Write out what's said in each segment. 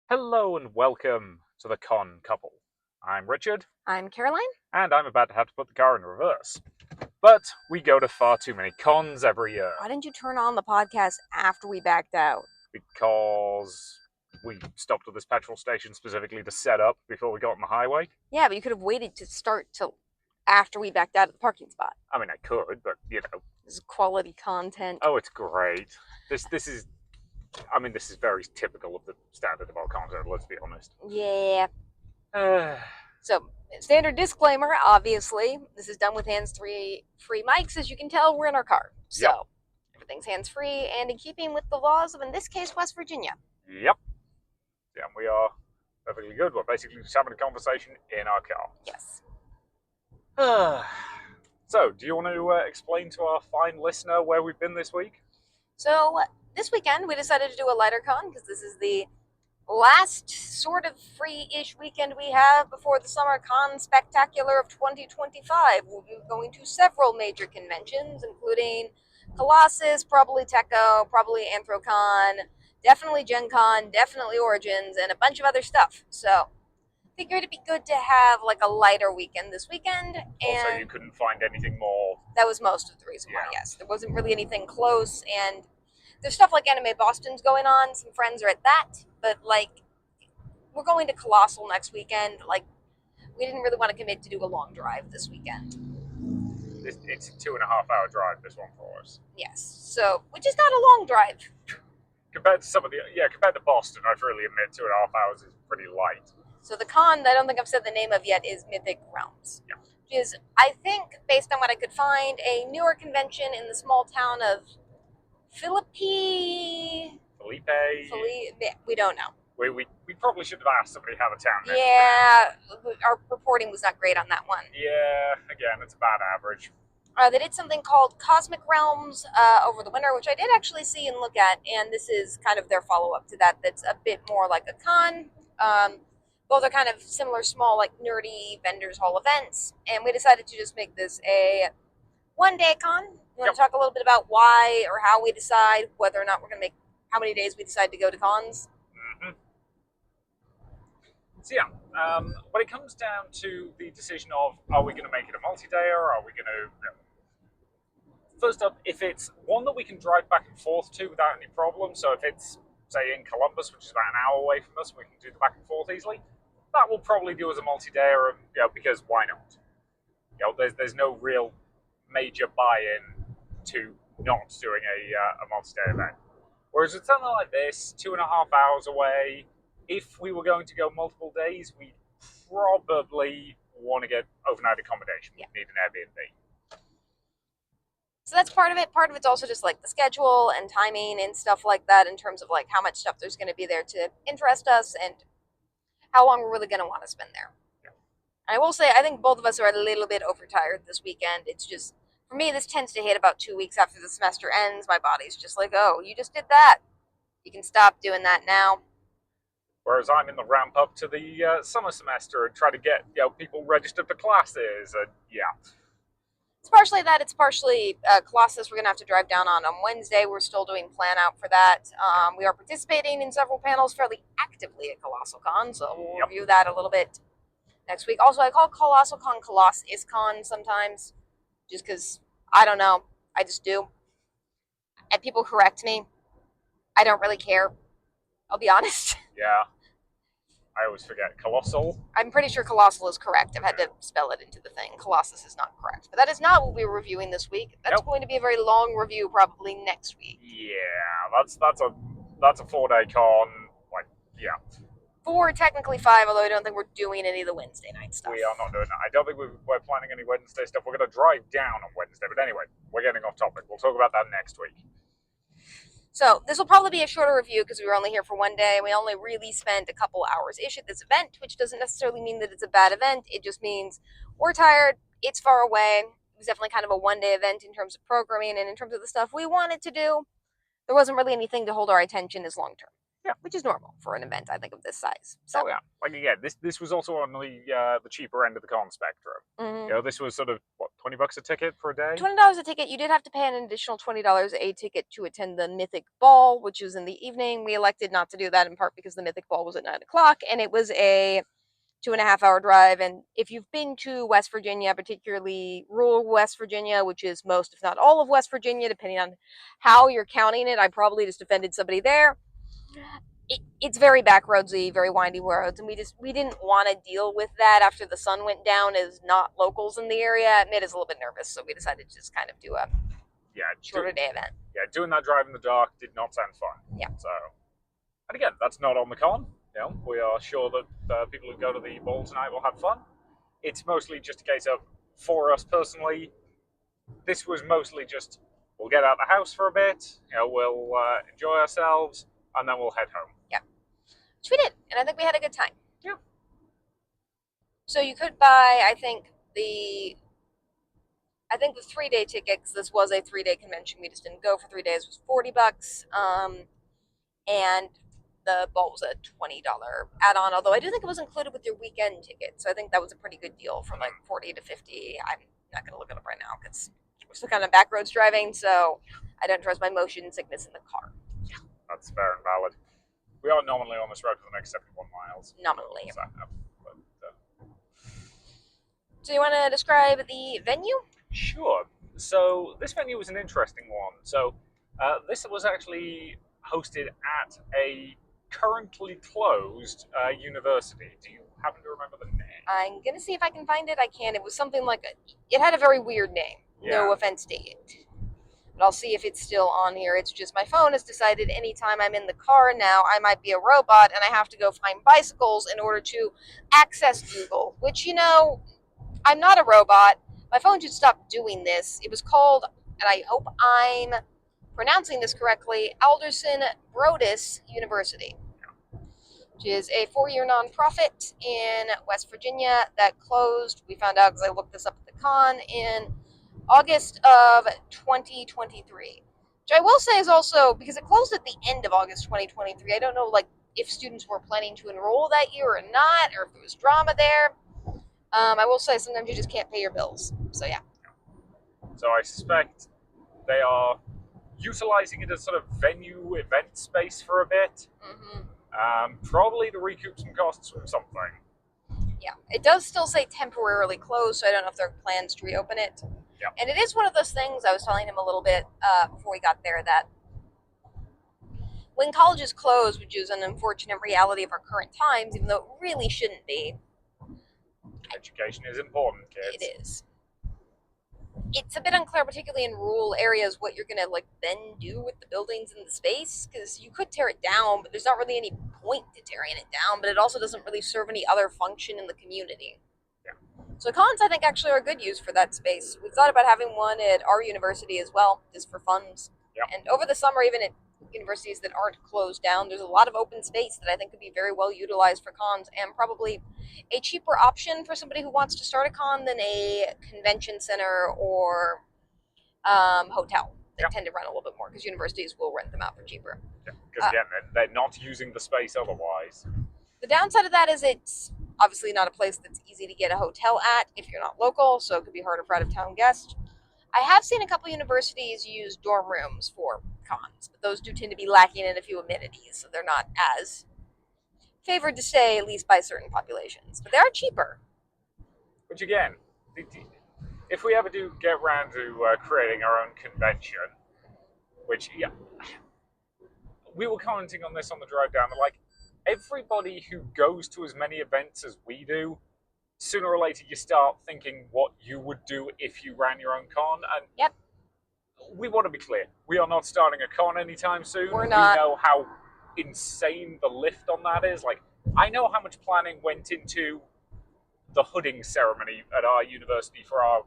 Hello and welcome to the Con Couple. I'm Richard, I'm Caroline. and I'm about to have to put the car in reverse. But we go to far too many cons every year Why didn't you turn on the podcast after we backed out? because we stopped at this petrol station specifically to set up before we got on the highway. Yeah, but you could have waited to start till after we backed out of the parking spot. I mean, I could, but This is quality content. oh, it's great. This is very typical of the standard of our content. Let's be honest. Yeah. Uh, So, standard disclaimer, obviously, this is done with hands-free mics. As you can tell, we're in our car. So, Yep. everything's hands-free and in keeping with the laws of, in this case, West Virginia. yep. Yeah, we are perfectly good. We're basically just having a conversation in our car. Yes. So, do you want to explain to our fine listener where we've been this week? So, this weekend, we decided to do a lighter con because this is the last sort of free-ish weekend we have before the Summer Con Spectacular of 2025. We'll be going to several major conventions, including Colossus, probably Techo, probably Anthrocon, definitely Gen Con, definitely Origins, and a bunch of other stuff. So, figured it'd be good to have like a lighter weekend this weekend. And Also, you couldn't find anything more. that was most of the reason why, Yeah. yes. There wasn't really anything close, and there's stuff like Anime Boston's going on. Some friends are at that, but like, we're going to Colossal next weekend. Like, we didn't really want to commit to do a long drive this weekend. It's a 2.5 hour drive, this one for us. Yes, so, which is not a long drive. Compared to Boston, I freely admit 2.5 hours is pretty light. So the con, I don't think I've said the name of yet, is Mythic Realms. Yeah. Which is, I think, based on what I could find, a newer convention in the small town of Phileppe. We don't know. We probably should have asked somebody how the town name. Yeah, our reporting was not great on that one. Yeah, again, it's about average. They did something called Cosmic Realms over the winter, which I did actually see and look at, and this is kind of their follow-up to that. That's a bit more like a con. Both are kind of similar, small, like nerdy vendors hall events, and we decided to just make this a one-day con. You want to talk a little bit about why or how we decide whether or not we're going to make, how many days we decide to go to cons? Mm-hmm. So yeah, when it comes down to the decision of are we going to make it a multi-day or are we going to... First up, if it's one that we can drive back and forth to without any problem, so if it's, say, in Columbus, which is about an hour away from us, we can do the back and forth easily, that will probably do as a multi-day, because why not? There's no real major buy-in to not doing a multi-day event. Whereas with something like this, 2.5 hours away, if we were going to go multiple days, we probably want to get overnight accommodation. We need an Airbnb. So that's part of it. Part of it's also just like the schedule and timing and stuff like that in terms of like how much stuff there's going to be there to interest us and how long we're really going to want to spend there. Yeah. I will say, I think both of us are a little bit overtired this weekend. It's just, for me, this tends to hit about 2 weeks after the semester ends. My body's just like, oh, you just did that. You can stop doing that now. Whereas I'm in the ramp up to the summer semester and try to get people registered for classes. It's partially that. It's partially Colossus. We're going to have to drive down on Wednesday. We're still doing plan out for that. We are participating in several panels fairly actively at Colossal Con, so we'll review that a little bit next week. Also, I call Colossal Con Colossus Con sometimes, just because, I don't know, I just do. And people correct me. I don't really care. I'll be honest. Yeah. I always forget. Colossal? I'm pretty sure Colossal is correct. I've had to spell it into the thing. Colossus is not correct. But that is not what we were reviewing this week. That's going to be a very long review probably next week. Yeah, that's a 4-day con. 4, technically 5, although I don't think we're doing any of the Wednesday night stuff. We are not doing that. I don't think we're planning any Wednesday stuff. We're going to drive down on Wednesday. But anyway, we're getting off topic. We'll talk about that next week. So this will probably be a shorter review because we were only here for one day. We only really spent a couple hours-ish at this event, which doesn't necessarily mean that it's a bad event. It just means we're tired. It's far away. It was definitely kind of a one-day event in terms of programming and in terms of the stuff we wanted to do. There wasn't really anything to hold our attention as long-term. Yeah. which is normal for an event, I think, of this size. So, Oh yeah, like again, this was also on the cheaper end of the con spectrum. mhm. You know, this was sort of what, $20 a ticket for a day. $20 a ticket. You did have to pay an additional $20 a ticket to attend the Mythic Ball, which was in the evening. We elected not to do that in part because the Mythic Ball was at 9 o'clock, and it was a 2.5 hour drive. And if you've been to West Virginia, particularly rural West Virginia, which is most, if not all of West Virginia, depending on how you're counting it, I probably just offended somebody there. It's very backroadsy, very windy roads, and we didn't want to deal with that after the sun went down as not locals in the area. It made us a little bit nervous, so we decided to just kind of do a shorter day event. Yeah, doing that drive in the dark did not sound fun. Yeah. So, and again, that's not on the con. You know, we are sure that people who go to the ball tonight will have fun. It's mostly just a case of, for us personally, this was mostly just, we'll get out of the house for a bit, you know, we'll enjoy ourselves, and then we'll head home. Yeah. Which we did, and I think we had a good time. Yeah. So you could buy, I think the 3-day ticket, because this was a 3-day convention, we just didn't go for 3 days, was $40. And the ball was a $20 add-on, although I do think it was included with your weekend ticket. So I think that was a pretty good deal from like 40 to 50. I'm not going to look it up right now because we're still kind of back roads driving, so I don't trust my motion sickness in the car. That's fair and valid. We are nominally on this road for the next 71 miles. Nominally. But, so you want to describe the venue? Sure. So this venue was an interesting one. So this was actually hosted at a currently closed university. Do you happen to remember the name? I'm going to see if I can find it. I can. It was something like it had a very weird name. Yeah. No offense to it. But I'll see if it's still on here. It's just my phone has decided anytime I'm in the car now, I might be a robot and I have to go find bicycles in order to access Google, which, you know, I'm not a robot. My phone should stop doing this. It was called, and I hope I'm pronouncing this correctly, Alderson Broaddus University, which is a 4-year nonprofit in West Virginia that closed. We found out because I looked this up at the con in August of 2023, which I will say is also, because it closed at the end of August 2023, I don't know like if students were planning to enroll that year or not, or if there was drama there. I will say sometimes you just can't pay your bills. So yeah. So I suspect they are utilizing it as sort of venue event space for a bit. Mm-hmm. Probably to recoup some costs from something. Yeah, it does still say temporarily closed, so I don't know if there are plans to reopen it. Yeah. And it is one of those things I was telling him a little bit before we got there, that when colleges close, which is an unfortunate reality of our current times, even though it really shouldn't be. Education is important, kids. It is. It's a bit unclear, particularly in rural areas, what you're going to like then do with the buildings and the space, because you could tear it down, but there's not really any point to tearing it down, but it also doesn't really serve any other function in the community. Yeah. So cons, I think, actually are a good use for that space. We thought about having one at our university as well, just for funds. Yeah. And over the summer, even at universities that aren't closed down, there's a lot of open space that I think could be very well utilized for cons, and probably a cheaper option for somebody who wants to start a con than a convention center or hotel. They tend to rent a little bit more because universities will rent them out for cheaper. Yeah, because again, they're not using the space otherwise. The downside of that is it's obviously not a place that's easy to get a hotel at if you're not local, so it could be harder for out-of-town guests. I have seen a couple universities use dorm rooms for cons, but those do tend to be lacking in a few amenities, so they're not as favored to stay, at least by certain populations. But they are cheaper. Which again, if we ever do get around to creating our own convention, which, yeah, we were commenting on this on the drive down, that like, everybody who goes to as many events as we do, sooner or later you start thinking what you would do if you ran your own con. And yep, we want to be clear, we are not starting a con anytime soon. We're not. We know how insane the lift on that is. Like, I know how much planning went into the hooding ceremony at our university for our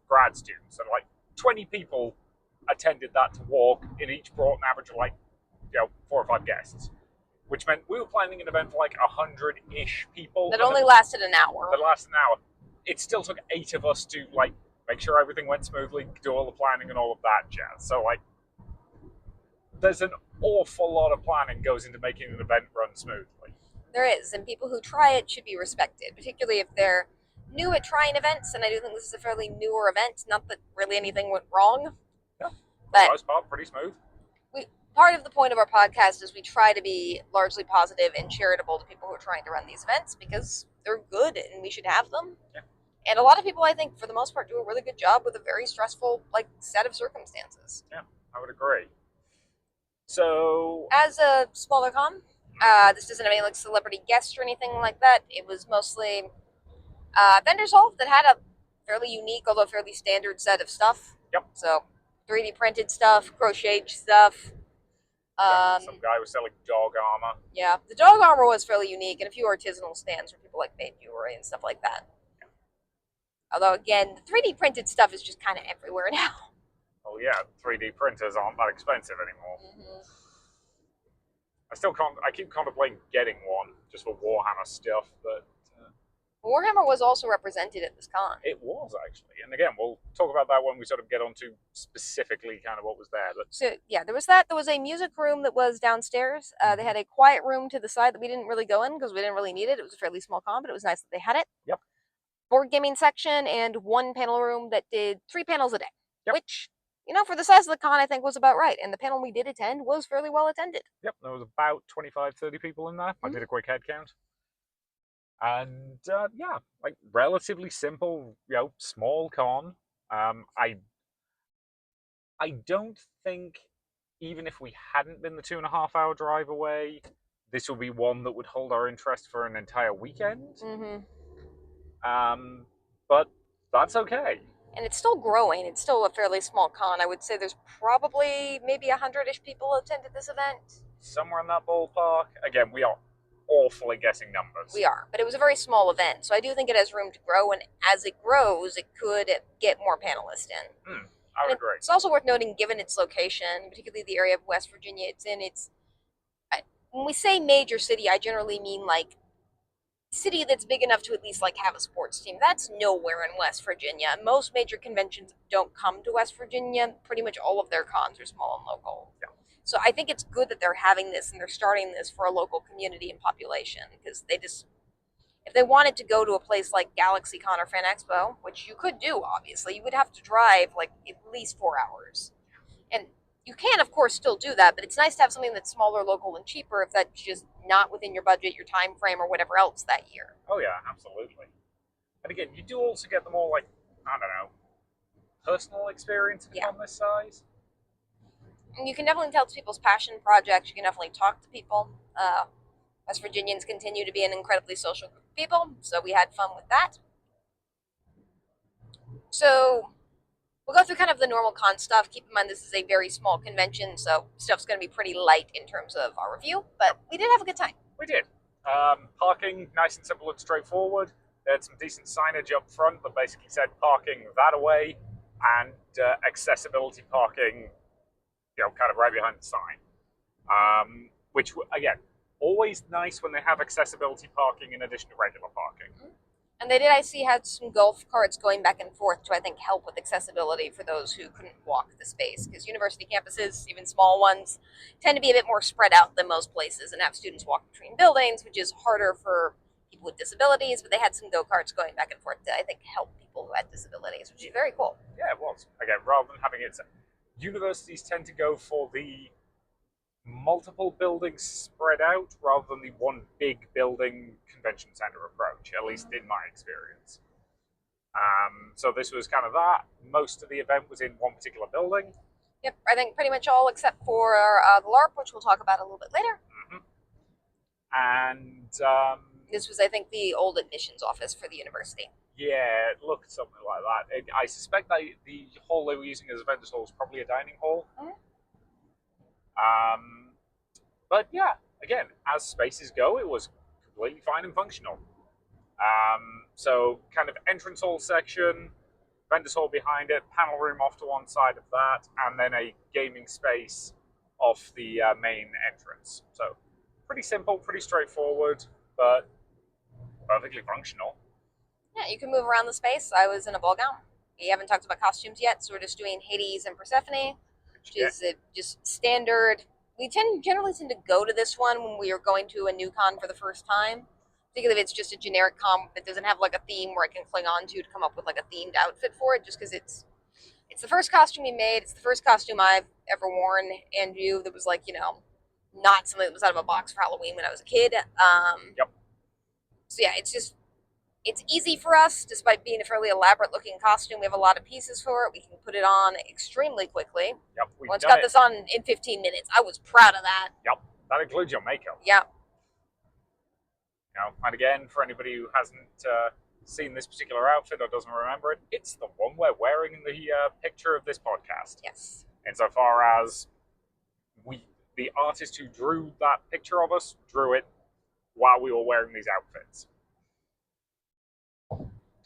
grad students, and like 20 people attended that to walk, and each brought an average of like 4 or 5 guests, which meant we were planning an event for like 100-ish people. That only lasted an hour. That lasted an hour. It still took 8 of us to like make sure everything went smoothly, do all the planning and all of that jazz. So like, there's an awful lot of planning goes into making an event run smoothly. There is, and people who try it should be respected, particularly if they're new at trying events. And I do think this is a fairly newer event. Not that really anything went wrong, Yeah, for the but most part, pretty smooth. Part of the point of our podcast is we try to be largely positive and charitable to people who are trying to run these events because they're good and we should have them. Yeah. And a lot of people, I think, for the most part, do a really good job with a very stressful set of circumstances. Yeah, I would agree. So, as a smaller con, this doesn't have any celebrity guests or anything like that. It was mostly vendors all that had a fairly unique, although fairly standard set of stuff. Yep. So 3D printed stuff, crocheted stuff. Some guy was selling dog armor. Yeah, the dog armor was fairly unique, and a few artisanal stands where people made jewelry and stuff like that. Yeah. Although, again, the 3D printed stuff is just kind of everywhere now. Oh yeah, 3D printers aren't that expensive anymore. Mm-hmm. I keep contemplating getting one just for Warhammer stuff, but Warhammer was also represented at this con. It was, actually. And again, we'll talk about that when we sort of get onto specifically kind of what was there. But so, yeah, there was that. There was a music room that was downstairs. They had a quiet room to the side that we didn't really go in because we didn't really need it. It was a fairly small con, but it was nice that they had it. Yep. Board gaming section and one panel room that did 3 panels a day, yep. Which, for the size of the con, I think was about right. And the panel we did attend was fairly well attended. Yep, there was about 25, 30 people in there. Mm-hmm. I did a quick head count. And yeah, relatively simple, small con. I don't think, even if we hadn't been the 2.5-hour drive away, this would be one that would hold our interest for an entire weekend. Mm-hmm. But that's okay. And it's still growing. It's still a fairly small con. I would say there's probably maybe 100-ish people attended this event. Somewhere in that ballpark. Again, we are awful at guessing numbers. We are, but it was a very small event, so I do think it has room to grow, and as it grows, it could get more panelists in. I would agree. It's also worth noting, given its location, particularly the area of West Virginia it's in, when we say major city, I generally mean city that's big enough to at least have a sports team. That's nowhere in West Virginia. Most major conventions don't come to West Virginia. Pretty much all of their cons are small and local. Yeah. So I think it's good that they're having this and they're starting this for a local community and population, because if they wanted to go to a place like GalaxyCon or Fan Expo, which you could do, obviously, you would have to drive at least 4 hours. And you can, of course, still do that, but it's nice to have something that's smaller, local, and cheaper if that's just not within your budget, your time frame, or whatever else that year. Oh yeah, absolutely. And again, you do also get the more personal experience on this size. And you can definitely tell it's people's passion projects. You can definitely talk to people. West Virginians continue to be an incredibly social group of people, so we had fun with that. So we'll go through kind of the normal con stuff. Keep in mind this is a very small convention, so stuff's going to be pretty light in terms of our review, but we did have a good time. We did. Parking, nice and simple and straightforward. They had some decent signage up front that basically said parking that away, and accessibility parking, kind of right behind the sign. Which, again, always nice when they have accessibility parking in addition to regular parking. Mm-hmm. And they did, had some golf carts going back and forth to, I think, help with accessibility for those who couldn't walk the space. Because university campuses, even small ones, tend to be a bit more spread out than most places and have students walk between buildings, which is harder for people with disabilities. But they had some go-karts going back and forth to, I think, help people who had disabilities, which is very cool. Yeah, it was. Again, rather than having it... Universities tend to go for the multiple buildings spread out rather than the one big building convention center approach, at least in my experience. So this was kind of that. Most of the event was in one particular building. Yep, I think pretty much all except for the LARP, which we'll talk about a little bit later. Mm-hmm. And this was, I think, the old admissions office for the university. Yeah, it looked something like that. I suspect the hall they were using as a vendor's hall was probably a dining hall. Mm-hmm. But yeah, again, as spaces go, it was completely fine and functional. So kind of entrance hall section, vendor's hall behind it, panel room off to one side of that, and then a gaming space off the main entrance. So pretty simple, pretty straightforward, but perfectly functional. Yeah, you can move around the space. I was in a ball gown. We haven't talked about costumes yet, so we're just doing Hades and Persephone, which is just standard we generally tend to go to this one when we are going to a new con for the first time. Particularly if it's just a generic con that doesn't have like a theme where I can cling on to come up with like a themed outfit for it, just because it's the first costume we made. It's the first costume I've ever worn and you that was like, not something that was out of a box for Halloween when I was a kid. Yep. So yeah, it's easy for us, despite being a fairly elaborate looking costume. We have a lot of pieces for it. We can put it on extremely quickly. Yep. Once got this on in 15 minutes. I was proud of that. Yep. That includes your makeup. Yeah. And again, for anybody who hasn't seen this particular outfit or doesn't remember it, it's the one we're wearing in the picture of this podcast. Yes. Insofar as the artist who drew that picture of us drew it while we were wearing these outfits.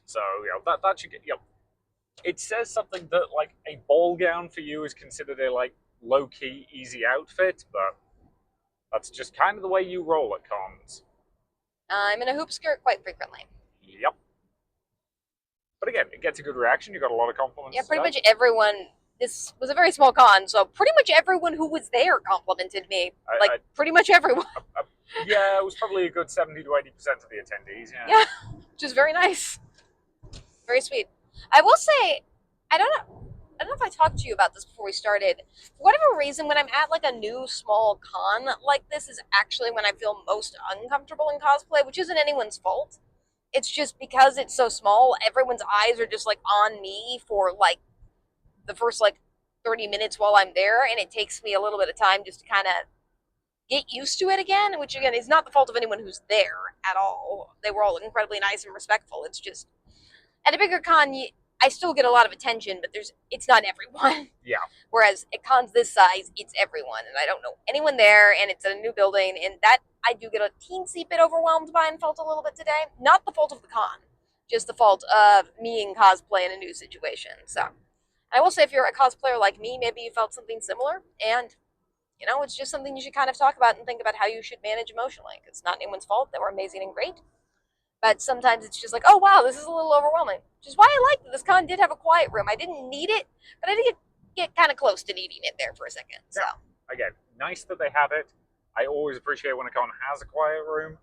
So, that should get, it says something that, like, a ball gown for you is considered a, like, low-key, easy outfit, but that's just kind of the way you roll at cons. I'm in a hoop skirt quite frequently. Yep. But again, it gets a good reaction. You got a lot of compliments. Yeah, pretty much everyone. This was a very small con, so pretty much everyone who was there complimented me. Pretty much everyone. Yeah, it was probably a good 70 to 80% of the attendees. Yeah, which is very nice. Very sweet. I will say, I don't know if I talked to you about this before we started. For whatever reason, when I'm at like a new small con like this is actually when I feel most uncomfortable in cosplay, which isn't anyone's fault. It's just because it's so small, everyone's eyes are just like on me for like the first like 30 minutes while I'm there, and it takes me a little bit of time just to kind of get used to it again, which again is not the fault of anyone who's there at all. They were all incredibly nice and respectful. It's just at a bigger con, I still get a lot of attention, but it's not everyone. Yeah. Whereas at cons this size, it's everyone, and I don't know anyone there, and it's a new building, and that I do get a teensy bit overwhelmed by and felt a little bit today. Not the fault of the con, just the fault of me in cosplay in a new situation. So I will say, if you're a cosplayer like me, maybe you felt something similar, and it's just something you should kind of talk about and think about how you should manage emotionally. It's not anyone's fault. They were amazing and great. But sometimes it's just like, oh, wow, this is a little overwhelming. Which is why I like that this con did have a quiet room. I didn't need it, but I did get kind of close to needing it there for a second. So again, nice that they have it. I always appreciate when a con has a quiet room.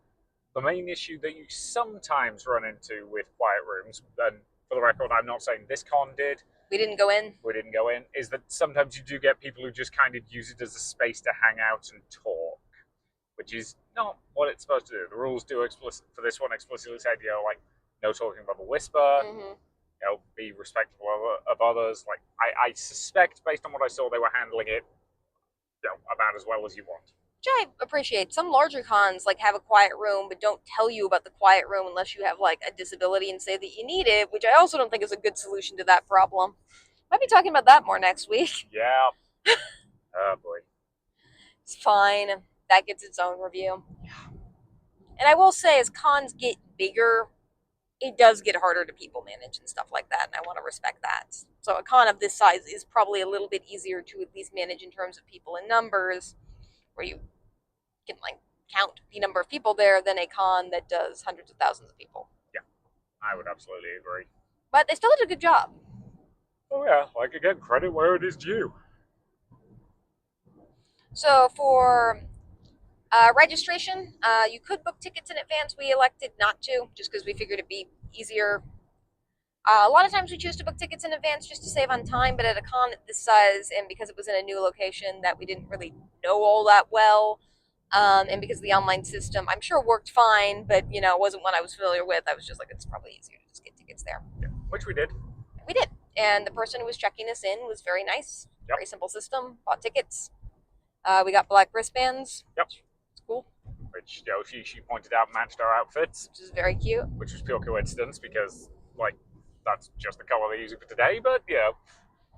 The main issue that you sometimes run into with quiet rooms, and for the record, I'm not saying this con did. We didn't go in, is that sometimes you do get people who just kind of use it as a space to hang out and talk, which is not what it's supposed to do. The rules do for this one explicitly say, no talking above a whisper, mm-hmm. Be respectful of others. Like, I suspect, based on what I saw, they were handling it, about as well as you want. Which I appreciate. Some larger cons have a quiet room, but don't tell you about the quiet room unless you have a disability and say that you need it, which I also don't think is a good solution to that problem. Might be talking about that more next week. Yeah. Oh boy. It's fine. That gets its own review. And I will say, as cons get bigger, it does get harder to people manage and stuff like that, and I want to respect that. So a con of this size is probably a little bit easier to at least manage in terms of people and numbers, where you can count the number of people there, than a con that does hundreds of thousands of people. Yeah, I would absolutely agree. But they still did a good job. Oh yeah, again, credit where it is due. So for registration, you could book tickets in advance. We elected not to, just because we figured it'd be easier. A lot of times we choose to book tickets in advance just to save on time, but at a con this size, and because it was in a new location that we didn't really know all that well, and because the online system, I'm sure worked fine, but it wasn't one I was familiar with. I was just it's probably easier to just get tickets there. Yeah, which we did. We did, and the person who was checking us in was very nice. Yep. Very simple system. Bought tickets. We got black wristbands. Yep. It's cool. Which she pointed out matched our outfits, which is very cute. Which was pure coincidence because that's just the color they're using for today. But yeah,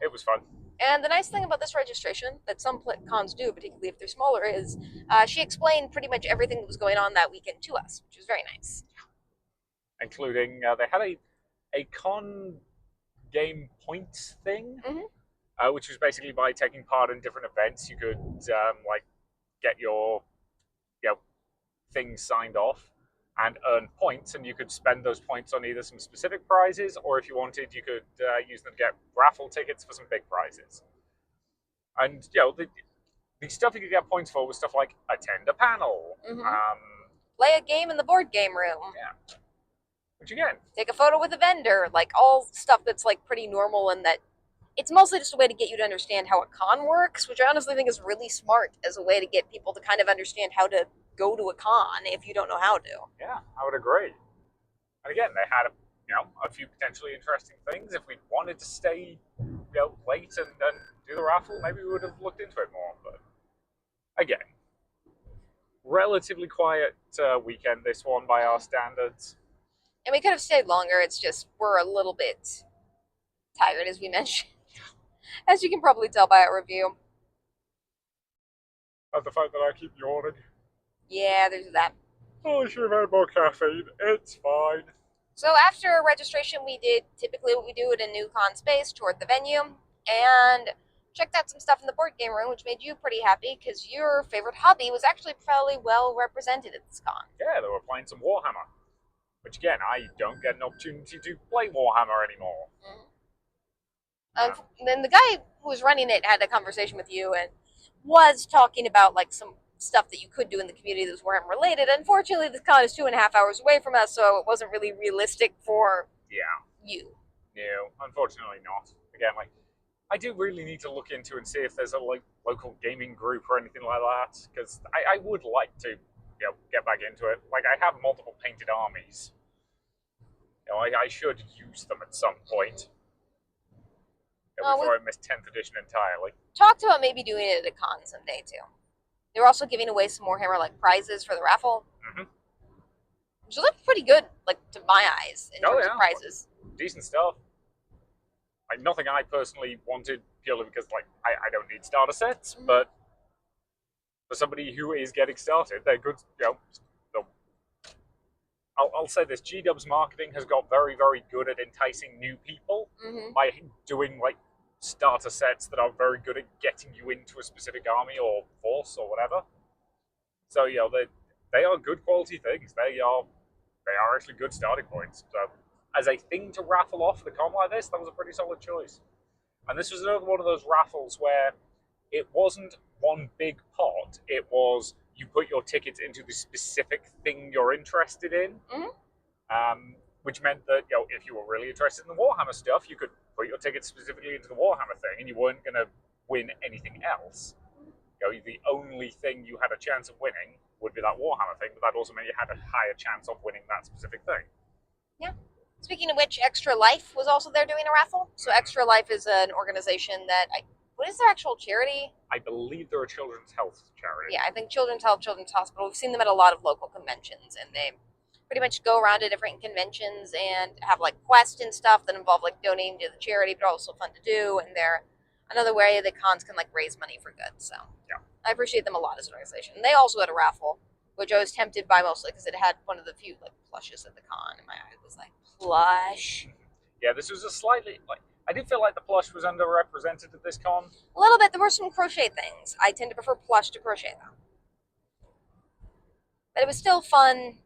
it was fun. And the nice thing about this registration that some cons do, particularly if they're smaller, is she explained pretty much everything that was going on that weekend to us, which was very nice. Including they had a con game points thing, mm-hmm. Which was basically by taking part in different events, you could get your things signed off and earn points, and you could spend those points on either some specific prizes, or if you wanted, you could use them to get raffle tickets for some big prizes. And the stuff you could get points for was stuff like attend a panel. Play a game in the board game room. Yeah. Which again, take a photo with a vendor, like all stuff that's like pretty normal, and that it's mostly just a way to get you to understand how a con works, which I honestly think is really smart as a way to get people to kind of understand how to go to a con if you don't know how to. Yeah, I would agree. And again, they had a few potentially interesting things. If we wanted to stay late and do the raffle, maybe we would have looked into it more. But again, relatively quiet weekend this one by our standards. And we could have stayed longer. It's just we're a little bit tired, as we mentioned, as you can probably tell by our review. And the fact that I keep yawning. Yeah, there's that. Oh, I should have had more caffeine. It's fine. So after registration, we did typically what we do at a new con space, toured the venue, and checked out some stuff in the board game room, which made you pretty happy because your favorite hobby was actually fairly well represented at this con. Yeah, they were playing some Warhammer. Which again, I don't get an opportunity to play Warhammer anymore. And then the guy who was running it had a conversation with you and was talking about like some stuff that you could do in the community that was Warhammer related. Unfortunately, this con is 2.5 hours away from us, so it wasn't really realistic for you. No, unfortunately not. Again, I do really need to look into and see if there's a local gaming group or anything like that, because I would like to get back into it. Like, I have multiple painted armies. I should use them at some point. Before I miss 10th edition entirely. Talked about maybe doing it at a con someday too. They were also giving away some more Hammer like prizes for the raffle. Which looked pretty good, like to my eyes, in terms of prizes. Decent stuff. Like, nothing I personally wanted purely because I don't need starter sets, but for somebody who is getting started, they're good. I'll say this: G-Dub's marketing has got very, very good at enticing new people by doing starter sets that are very good at getting you into a specific army or force or whatever. So they are good quality things. They are actually good starting points. So as a thing to raffle off at a con like this, that was a pretty solid choice. And this was another one of those raffles where it wasn't one big pot. It was you put your tickets into the specific thing you're interested in, which meant that if you were really interested in the Warhammer stuff, you could put your tickets specifically into the Warhammer thing, and you weren't going to win anything else. The only thing you had a chance of winning would be that Warhammer thing, but that also meant you had a higher chance of winning that specific thing. Yeah. Speaking of which, Extra Life was also there doing a raffle. So Extra Life is an organization that what is their actual charity? I believe they're a children's health charity. Yeah, I think Children's Health, Children's Hospital. We've seen them at a lot of local conventions, and they pretty much go around to different conventions and have quests and stuff that involve donating to the charity, but also fun to do. And they're another way that cons can raise money for good. So yeah, I appreciate them a lot as an organization. And they also had a raffle, which I was tempted by mostly because it had one of the few plushes at the con, and my eye was plush. Yeah, this was a slightly I did feel like the plush was underrepresented at this con. A little bit. There were some crochet things. I tend to prefer plush to crochet, though. But it was still fun.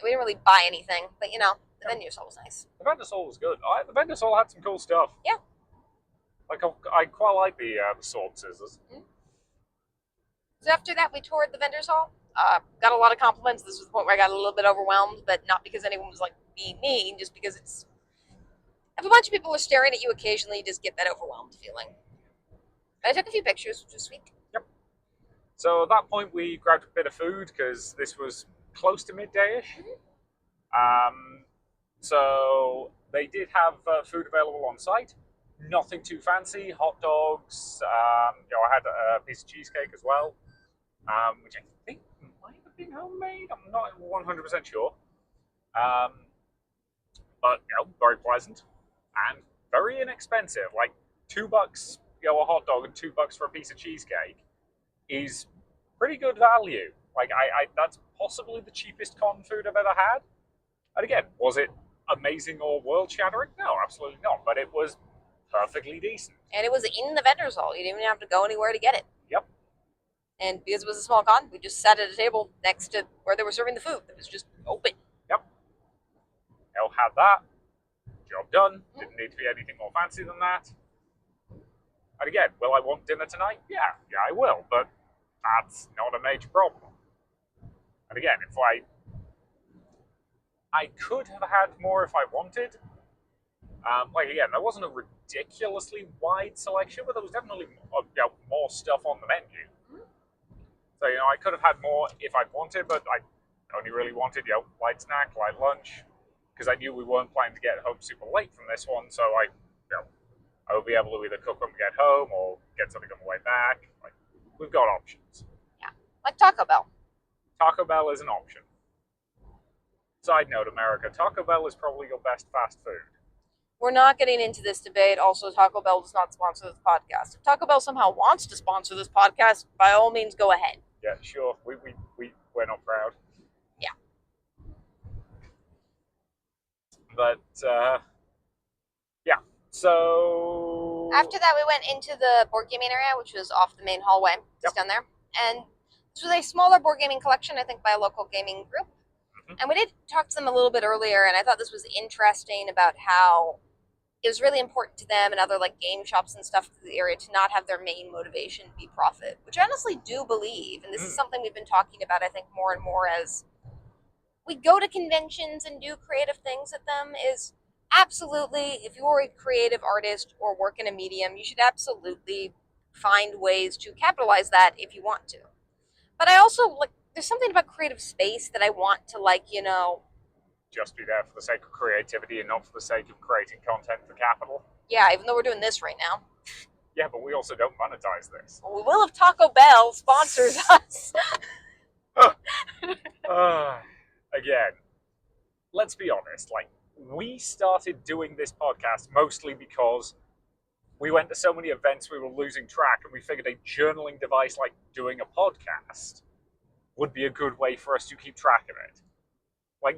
We didn't really buy anything, but the vendor soul was nice. The vendor soul was good. The vendor soul had some cool stuff. Yeah. I quite like the sword scissors. So after that, we toured the vendor's hall. Got a lot of compliments. This was the point where I got a little bit overwhelmed, but not because anyone was being mean, just because if a bunch of people are staring at you occasionally, you just get that overwhelmed feeling. But I took a few pictures, which was sweet. Yep. So at that point, we grabbed a bit of food because this was close to midday-ish. So they did have food available on site. Nothing too fancy. Hot dogs. I had a piece of cheesecake as well, which I think might have been homemade. I'm not 100% sure. But very pleasant and very inexpensive. $2, a hot dog and $2 for a piece of cheesecake is pretty good value. That's possibly the cheapest con food I've ever had. And again, was it amazing or world-shattering? No, absolutely not. But it was perfectly decent. And it was in the vendor's hall. You didn't even have to go anywhere to get it. Yep. And because it was a small con, we just sat at a table next to where they were serving the food. It was just open. Yep. Had that. Job done. Didn't need to be anything more fancy than that. And again, will I want dinner tonight? Yeah, I will. But that's not a major problem. And again, if I could have had more if I wanted. Like again, there wasn't a ridiculously wide selection, but there was definitely more stuff on the menu. So I could have had more if I'd wanted, but I only really wanted light snack, light lunch, because I knew we weren't planning to get home super late from this one. So I would be able to either cook when we get home or get something on the way back. Like we've got options. Yeah, like Taco Bell. Taco Bell is an option. Side note, America, Taco Bell is probably your best fast food. We're not getting into this debate. Also, Taco Bell does not sponsor this podcast. If Taco Bell somehow wants to sponsor this podcast, by all means, go ahead. Yeah, sure. We're not proud. Yeah. But, yeah. So... After that, we went into the board gaming area, which was off the main hallway, just down there. And this was a smaller board gaming collection, I think, by a local gaming group. Mm-hmm. And we did talk to them a little bit earlier, and I thought this was interesting about how it was really important to them and other like game shops and stuff in the area to not have their main motivation be profit, which I honestly do believe. And this is something we've been talking about, I think, more and more as we go to conventions and do creative things at them is absolutely, if you're a creative artist or work in a medium, you should absolutely find ways to capitalize that if you want to. But I also there's something about creative space that I want to just be there for the sake of creativity and not for the sake of creating content for capital. Yeah, even though we're doing this right now. Yeah, but we also don't monetize this. Well, we will if Taco Bell sponsors us. Again, let's be honest. We started doing this podcast mostly because we went to so many events we were losing track, and we figured a journaling device like doing a podcast would be a good way for us to keep track of it.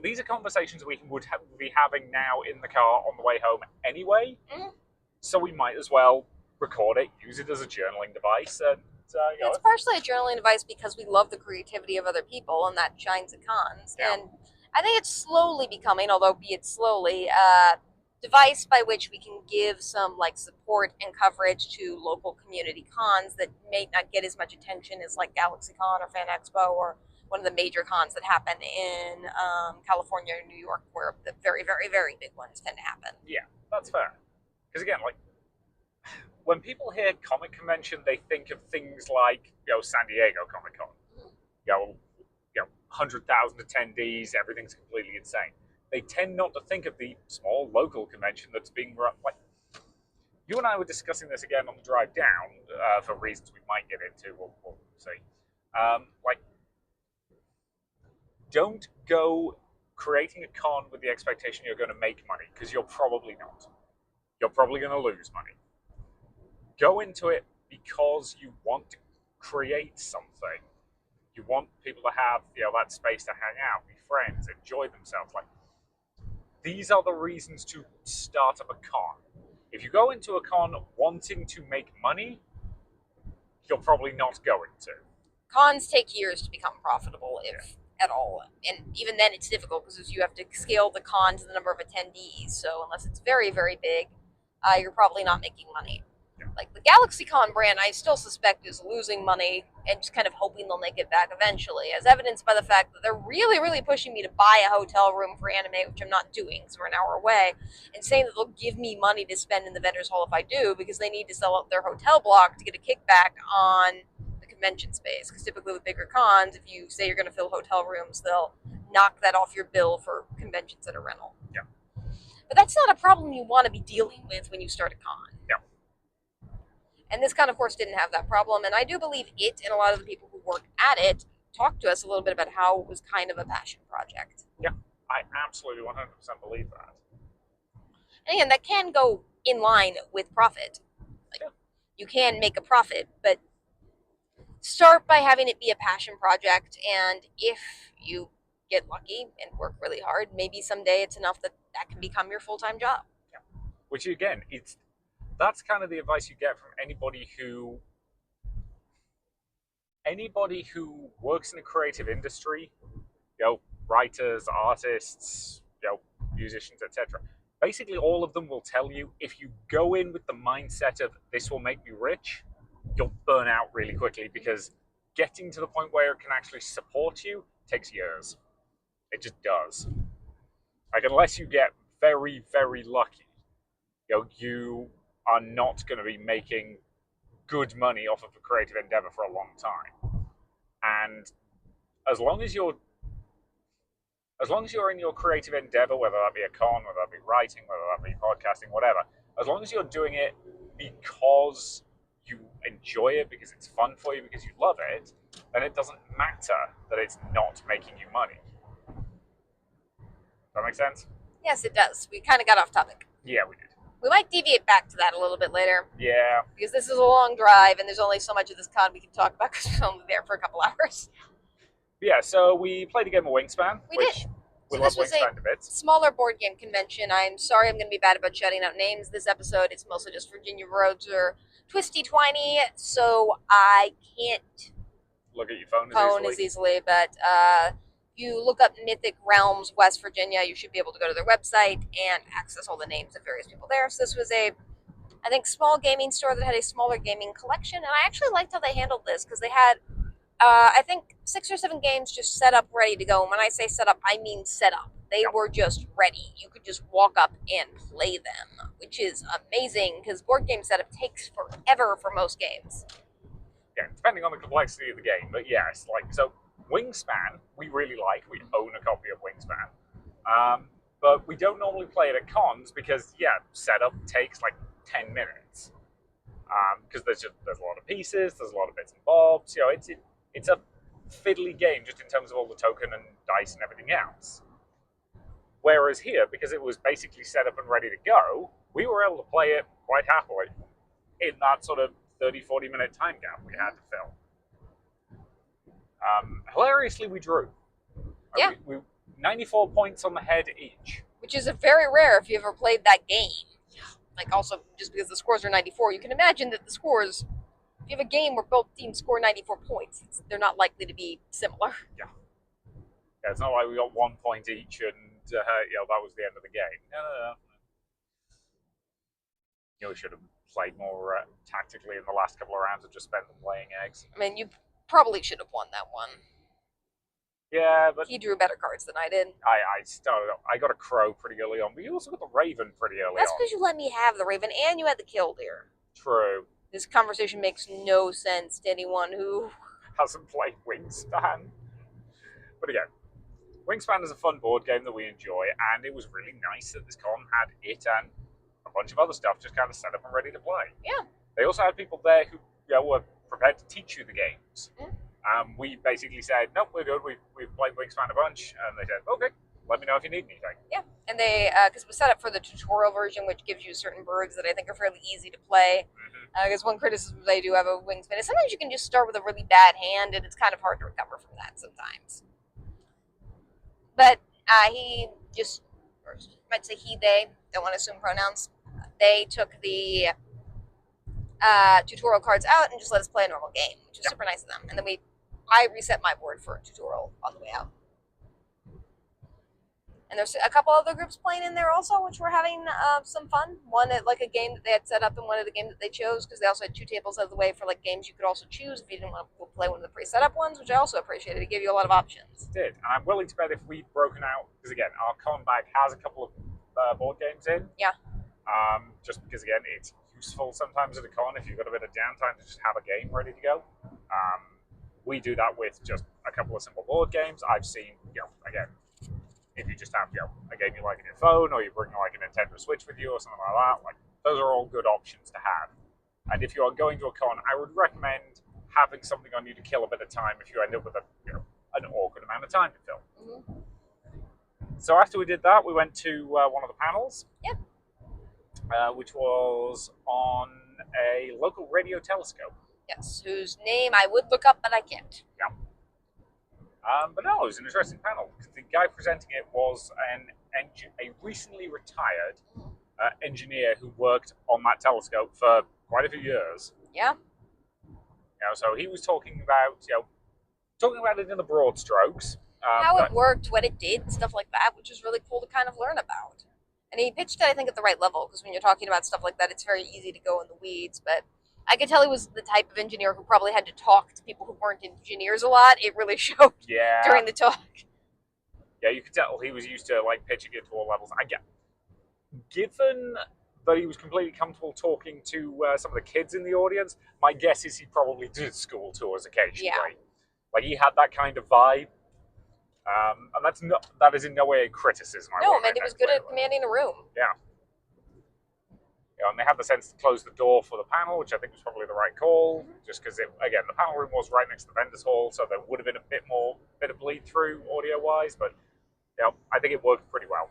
These are conversations we would be having now in the car on the way home anyway, so we might as well record it, use it as a journaling device. And it's partially a journaling device because we love the creativity of other people, and that shines at cons. Yeah. And I think it's slowly becoming, although be it slowly, a device by which we can give some support and coverage to local community cons that may not get as much attention as GalaxyCon or Fan Expo or one of the major cons that happen in California or New York, where the very, very, very big ones tend to happen. Yeah, that's fair. Because again, when people hear comic convention, they think of things like San Diego Comic Con. 100,000 attendees, everything's completely insane. They tend not to think of the small local convention that's being run. You and I were discussing this again on the drive down for reasons we might get into. We'll see. Don't go creating a con with the expectation you're going to make money, because you're probably not. You're probably going to lose money. Go into it because you want to create something. You want people to have that space to hang out, be friends, enjoy themselves. These are the reasons to start up a con. If you go into a con wanting to make money, you're probably not going to. Cons take years to become profitable, if at all. And even then it's difficult because you have to scale the con to the number of attendees. So unless it's very, very big, you're probably not making money. Yeah. The GalaxyCon brand, I still suspect is losing money and just kind of hoping they'll make it back eventually, as evidenced by the fact that they're really, really pushing me to buy a hotel room for anime, which I'm not doing because we're an hour away, and saying that they'll give me money to spend in the vendors hall if I do, because they need to sell out their hotel block to get a kickback on the convention space. Because typically with bigger cons, if you say you're going to fill hotel rooms, they'll knock that off your bill for conventions that are rental. Yeah. But that's not a problem you want to be dealing with when you start a con. Yeah. And this con, of course, didn't have that problem. And I do believe it and a lot of the people who work at it talked to us a little bit about how it was kind of a passion project. Yeah, I absolutely 100% believe that. And again, that can go in line with profit. You can make a profit, but start by having it be a passion project. And if you get lucky and work really hard, maybe someday it's enough that can become your full-time job. Yeah. Which, again, that's kind of the advice you get from anybody who works in a creative industry, writers, artists, musicians, etc. Basically, all of them will tell you, if you go in with the mindset of this will make me rich, you'll burn out really quickly, because getting to the point where it can actually support you takes years. It just does. Like, unless you get very, very lucky, you are not going to be making good money off of a creative endeavor for a long time. And as long as you're in your creative endeavor, whether that be a con, whether that be writing, whether that be podcasting, whatever, as long as you're doing it because you enjoy it, because it's fun for you, because you love it, then it doesn't matter that it's not making you money. Does that make sense? Yes, it does. We kind of got off topic. Yeah, we did. We might deviate back to that a little bit later. Yeah. Because this is a long drive, and there's only so much of this con we can talk about because we're only there for a couple hours. Yeah, so we played a game of Wingspan. We did. We So love this was Wingspan to bits. smaller board game convention. I'm sorry I'm going to be bad about shouting out names this episode. It's mostly just Virginia roads are twisty-twiny, so I can't Look at your phone as easily. But you look up Mythic Realms, West Virginia, you should be able to go to their website and access all the names of various people there. So this was a, I think, small gaming store that had a smaller gaming collection, and I actually liked how they handled this because they had, I think, 6 or 7 games just set up, ready to go. And when I say set up, I mean set up. They were just ready. You could just walk up and play them, which is amazing because board game setup takes forever for most games. Yeah, depending on the complexity of the game, but yes, like, so Wingspan, we really like. We own a copy of Wingspan. But we don't normally play it at cons because, yeah, setup takes like 10 minutes. Because there's a lot of pieces, there's a lot of bits and bobs. It's a fiddly game just in terms of all the token and dice and everything else. Whereas here, because it was basically set up and ready to go, we were able to play it quite happily in that sort of 30-40 minute time gap we had to fill. Hilariously, we drew. Yeah. We 94 points on the head each. Which is a very rare if you ever played that game. Like, also, just because the scores are 94, you can imagine that the scores, if you have a game where both teams score 94 points, they're not likely to be similar. Yeah, it's not like we got 1 point each and that was the end of the game. No. We should have played more tactically in the last couple of rounds and just spent them laying eggs. I mean, you probably should have won that one. Yeah, but he drew better cards than I did. I got a crow pretty early on, but you also got the raven pretty early on. That's because you let me have the raven and you had the kill deer. True. This conversation makes no sense to anyone who hasn't played Wingspan. But again, Wingspan is a fun board game that we enjoy, and it was really nice that this con had it and a bunch of other stuff just kind of set up and ready to play. Yeah. They also had people there who were prepared to teach you the games. Mm. We basically said, nope, we're good. We've played Wingspan a bunch. And they said, okay, let me know if you need anything. Yeah. And they, because we set up for the tutorial version, which gives you certain birds that I think are fairly easy to play. Because one criticism they do have of Wingspan is sometimes you can just start with a really bad hand, and it's kind of hard to recover from that sometimes. But he just, or I might say he, they, don't want to assume pronouns. They took the tutorial cards out and just let us play a normal game, which was super nice of them. And then I reset my board for a tutorial on the way out. And there's a couple other groups playing in there also, which were having some fun. One at like a game that they had set up and one of the games that they chose, because they also had 2 tables out of the way for like games you could also choose if you didn't want to play one of the pre-set up ones, which I also appreciated. It gave you a lot of options. It did. And I'm willing to bet if we'd broken out, because again, our con bag has a couple of board games in. Yeah. Just because again, it's useful sometimes at a con if you've got a bit of downtime to just have a game ready to go. We do that with just a couple of simple board games. I've seen, again, if you just have, a game you like on your phone, or you bring like a Nintendo Switch with you or something like that, like those are all good options to have. And if you are going to a con, I would recommend having something on you to kill a bit of time if you end up with an awkward amount of time to fill. Mm-hmm. So after we did that, we went to one of the panels. Yep. Which was on a local radio telescope. Yes, whose name I would look up, but I can't. Yeah. But no, it was an interesting panel. The guy presenting it was a recently retired engineer who worked on that telescope for quite a few years. Yeah. So he was talking about it in the broad strokes. How it worked, what it did, stuff like that, which was really cool to kind of learn about. And he pitched it, I think, at the right level, because when you're talking about stuff like that, it's very easy to go in the weeds. But I could tell he was the type of engineer who probably had to talk to people who weren't engineers a lot. It really showed Yeah. during the talk. Yeah, you could tell he was used to like pitching it to all levels. I get, given that he was completely comfortable talking to some of the kids in the audience, my guess is he probably did school tours occasionally. Yeah. Like he had that kind of vibe, and that is in no way a criticism. No, I mean, he was good at commanding a room. Yeah. And they had the sense to close the door for the panel, which I think was probably the right call, just because, again, the panel room was right next to the vendors hall, so there would have been a bit of bleed through audio-wise, but I think it worked pretty well.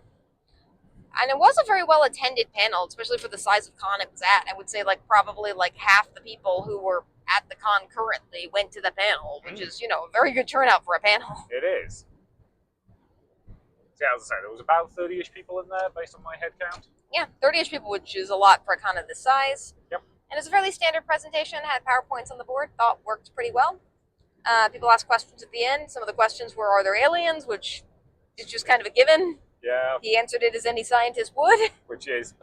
And it was a very well attended panel, especially for the size of con it was at. I would say probably half the people who were at the con currently went to the panel, which is, a very good turnout for a panel. It is. So, yeah, as I say, there was about 30-ish people in there based on my head count. Yeah, 30-ish people, which is a lot for a con of this size. Yep. And it's a fairly standard presentation, had PowerPoints on the board, thought worked pretty well. People asked questions at the end. Some of the questions were, are there aliens, which is just kind of a given. Yeah. He answered it as any scientist would. Which is,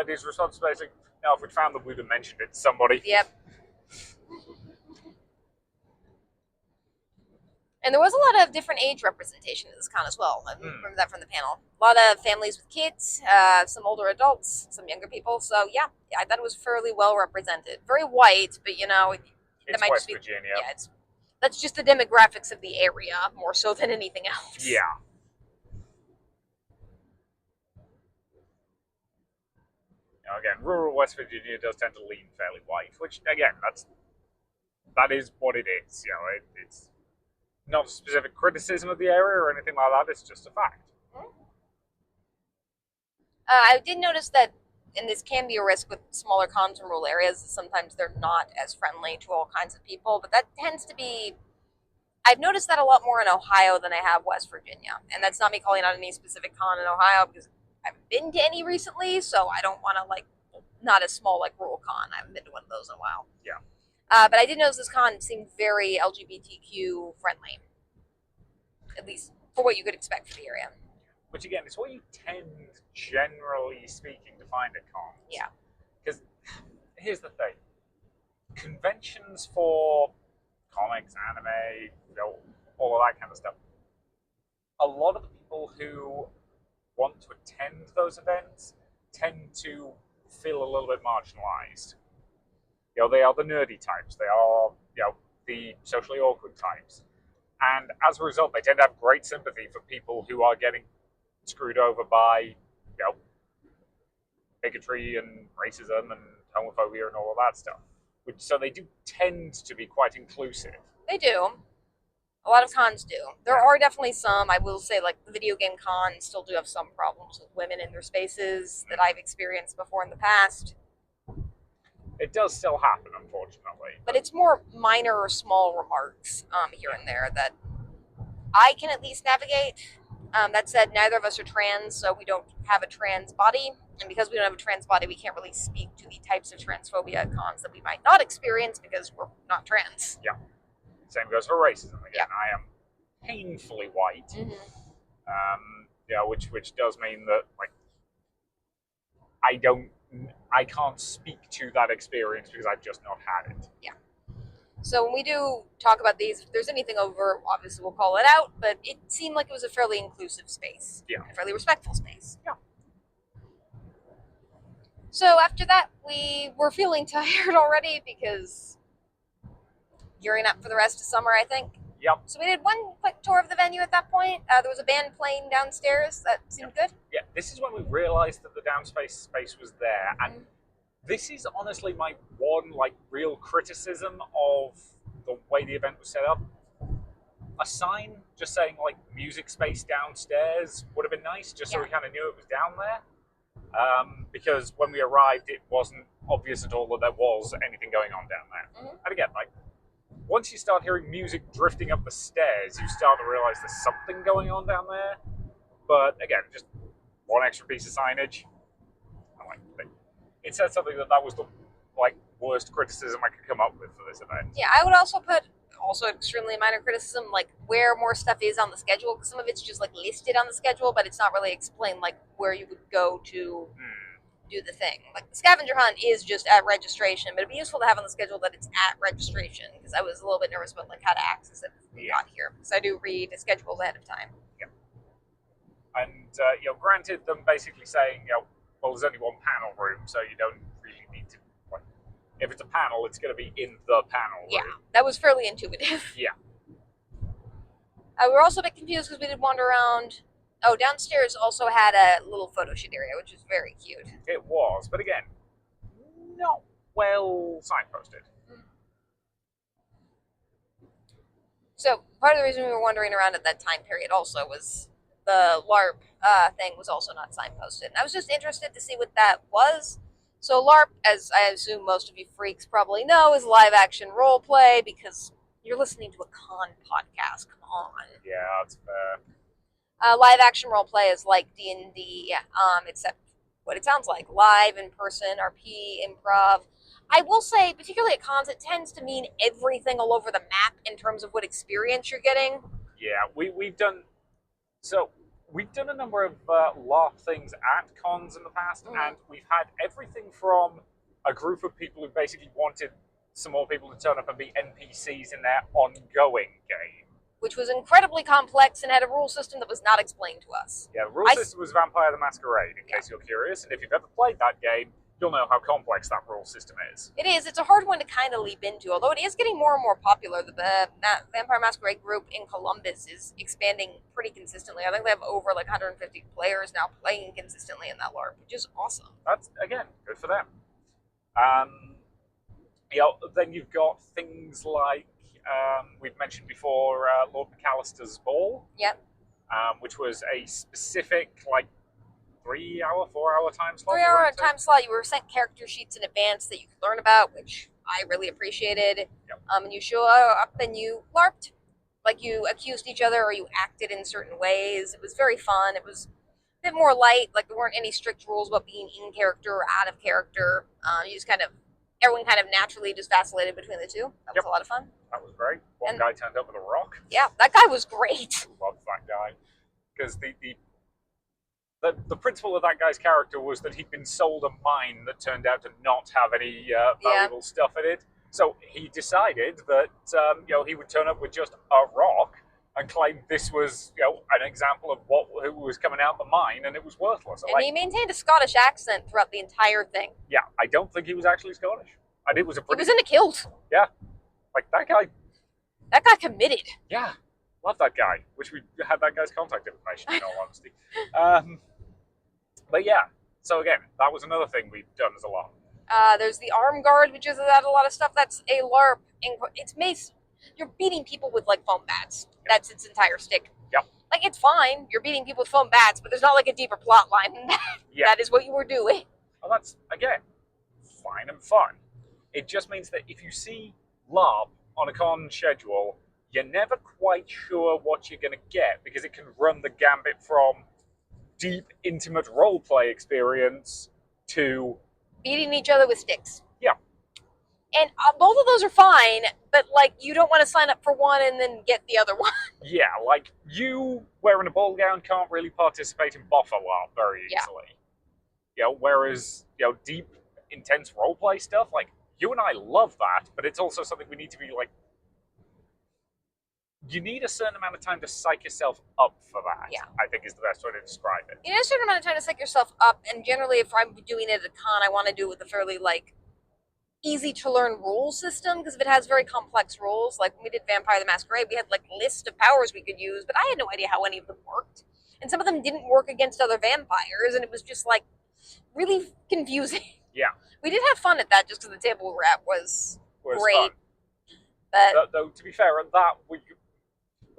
his response was basically, now if we'd found them, we'd have mentioned it to somebody. Yep. And there was a lot of different age representation at this con as well. I remember that from the panel. A lot of families with kids, some older adults, some younger people. So yeah, I thought it was fairly well represented. Very white, but it's might West be, Virginia. Yeah, that's just the demographics of the area more so than anything else. Yeah. Now, again, rural West Virginia does tend to lean fairly white, which again, that is what it is. It's not a specific criticism of the area or anything like that. It's just a fact. I did notice that, and this can be a risk with smaller cons in rural areas, sometimes they're not as friendly to all kinds of people, but that tends to be, I've noticed that a lot more in Ohio than I have West Virginia. And that's not me calling out any specific con in Ohio, because I haven't been to any recently, so I don't want to, not a small, rural con. I haven't been to one of those in a while. Yeah. But I did notice this con seemed very LGBTQ friendly, at least for what you could expect for the area. Which again, is what you tend, generally speaking, to find at cons. Yeah. Because here's the thing: conventions for comics, anime, all of that kind of stuff. A lot of the people who want to attend those events tend to feel a little bit marginalized. They are the nerdy types. They are, the socially awkward types. And as a result, they tend to have great sympathy for people who are getting screwed over by, bigotry and racism and homophobia and all of that stuff. So they do tend to be quite inclusive. They do. A lot of cons do. There are definitely some, I will say, the video game cons still do have some problems with women in their spaces that I've experienced before in the past. It does still happen, unfortunately. But it's more minor or small remarks here and there that I can at least navigate. That said, neither of us are trans, so we don't have a trans body. And because we don't have a trans body, we can't really speak to the types of transphobia at cons that we might not experience because we're not trans. Yeah. Same goes for racism. Again, I am painfully white. Mm-hmm. Which does mean that, I can't speak to that experience because I've just not had it. Yeah. So when we do talk about these, if there's anything over, obviously we'll call it out, but it seemed like it was a fairly inclusive space. Yeah. A fairly respectful space. Yeah. So after that, we were feeling tired already because gearing up for the rest of summer, I think. Yep. So we did one quick tour of the venue at that point. There was a band playing downstairs. That seemed good. Yeah, this is when we realized that the downspace space was there. And this is honestly my one, real criticism of the way the event was set up. A sign just saying, music space downstairs would have been nice, just so we kind of knew it was down there. Because when we arrived, it wasn't obvious at all that there was anything going on down there. Mm-hmm. And again, once you start hearing music drifting up the stairs, you start to realize there's something going on down there. But again, just one extra piece of signage. It said something that was the worst criticism I could come up with for this event. Yeah, I would also put extremely minor criticism, where more stuff is on the schedule, because some of it's just listed on the schedule, but it's not really explained where you would go to do the thing. Like the scavenger hunt is just at registration, but it'd be useful to have on the schedule that it's at registration because I was a little bit nervous about like how to access it before we got here because I do read the schedules ahead of time. Yeah. And granted, them basically saying, well, there's only one panel room, so you don't really need to. Like, if it's a panel, it's going to be in the panel room. Yeah, that was fairly intuitive. Yeah. We were also a bit confused because we did wander around. Oh, downstairs also had a little photo shoot area, which was very cute. It was, but again, not well signposted. So part of the reason we were wandering around at that time period also was the LARP thing was also not signposted. And I was just interested to see what that was. So LARP, as I assume most of you freaks probably know, is live action role play because you're listening to a con podcast. Come on. Yeah, that's fair. Live action role play is like D&D, except what it sounds like. Live, in person, RP, improv. I will say, particularly at cons, it tends to mean everything all over the map in terms of what experience you're getting. Yeah, we've done a number of LARP things at cons in the past, and we've had everything from a group of people who basically wanted some more people to turn up and be NPCs in their ongoing game. Which was incredibly complex and had a rule system that was not explained to us. Yeah, the rule system was Vampire the Masquerade, in case you're curious, and if you've ever played that game, you'll know how complex that rule system is. It is. It's a hard one to kind of leap into, although it is getting more and more popular. The Vampire Masquerade group in Columbus is expanding pretty consistently. I think they have over like 150 players now playing consistently in that LARP, which is awesome. That's, again, good for them. Then you've got things like, we've mentioned before, Lord McAllister's Ball. Yep. Which was a specific, 4-hour time slot. 3-hour time slot. You were sent character sheets in advance that you could learn about, which I really appreciated. Yep. And you show up and you LARPed. Like you accused each other or you acted in certain ways. It was very fun. It was a bit more light. Like there weren't any strict rules about being in character or out of character. You just everyone kind of naturally just vacillated between the two. That was a lot of fun. That was great. One guy turned up with a rock. Yeah, that guy was great. I love that guy. Because the principle of that guy's character was that he'd been sold a mine that turned out to not have any valuable stuff in it. So he decided that he would turn up with just a rock and claim this was an example of who was coming out the mine, and it was worthless. And he maintained a Scottish accent throughout the entire thing. Yeah, I don't think he was actually Scottish. And it was He was in a kilt. Yeah, like that guy. That guy committed. Yeah, love that guy. Wish we had that guy's contact information, in all honesty. But yeah, so again, that was another thing we've done as a LARP. There's the arm guard, which is that a lot of stuff. That's a LARP. It's mace. You're beating people with like foam bats. That's its entire stick. Yep. Like it's fine. You're beating people with foam bats, but there's not like a deeper plot line than that. Yeah. That is what you were doing. Well, that's again fine and fun. It just means that if you see LARP on a con schedule, you're never quite sure what you're going to get because it can run the gambit from deep, intimate role-play experience to beating each other with sticks. Yeah. And both of those are fine, but like you don't want to sign up for one and then get the other one. Yeah, like you wearing a ball gown can't really participate in buffer LARP very easily. Yeah. Whereas deep, intense role-play stuff, like you and I love that, but it's also something we need to be like. You need a certain amount of time to psych yourself up for that. Yeah. I think is the best way to describe it. You need a certain amount of time to psych yourself up, and generally, if I'm doing it at a con, I want to do it with a fairly easy to learn rule system because if it has very complex rules, like when we did Vampire the Masquerade, we had list of powers we could use, but I had no idea how any of them worked, and some of them didn't work against other vampires, and it was just really confusing. Yeah. We did have fun at that just because the table we were at was great. Fun. But though to be fair, at that we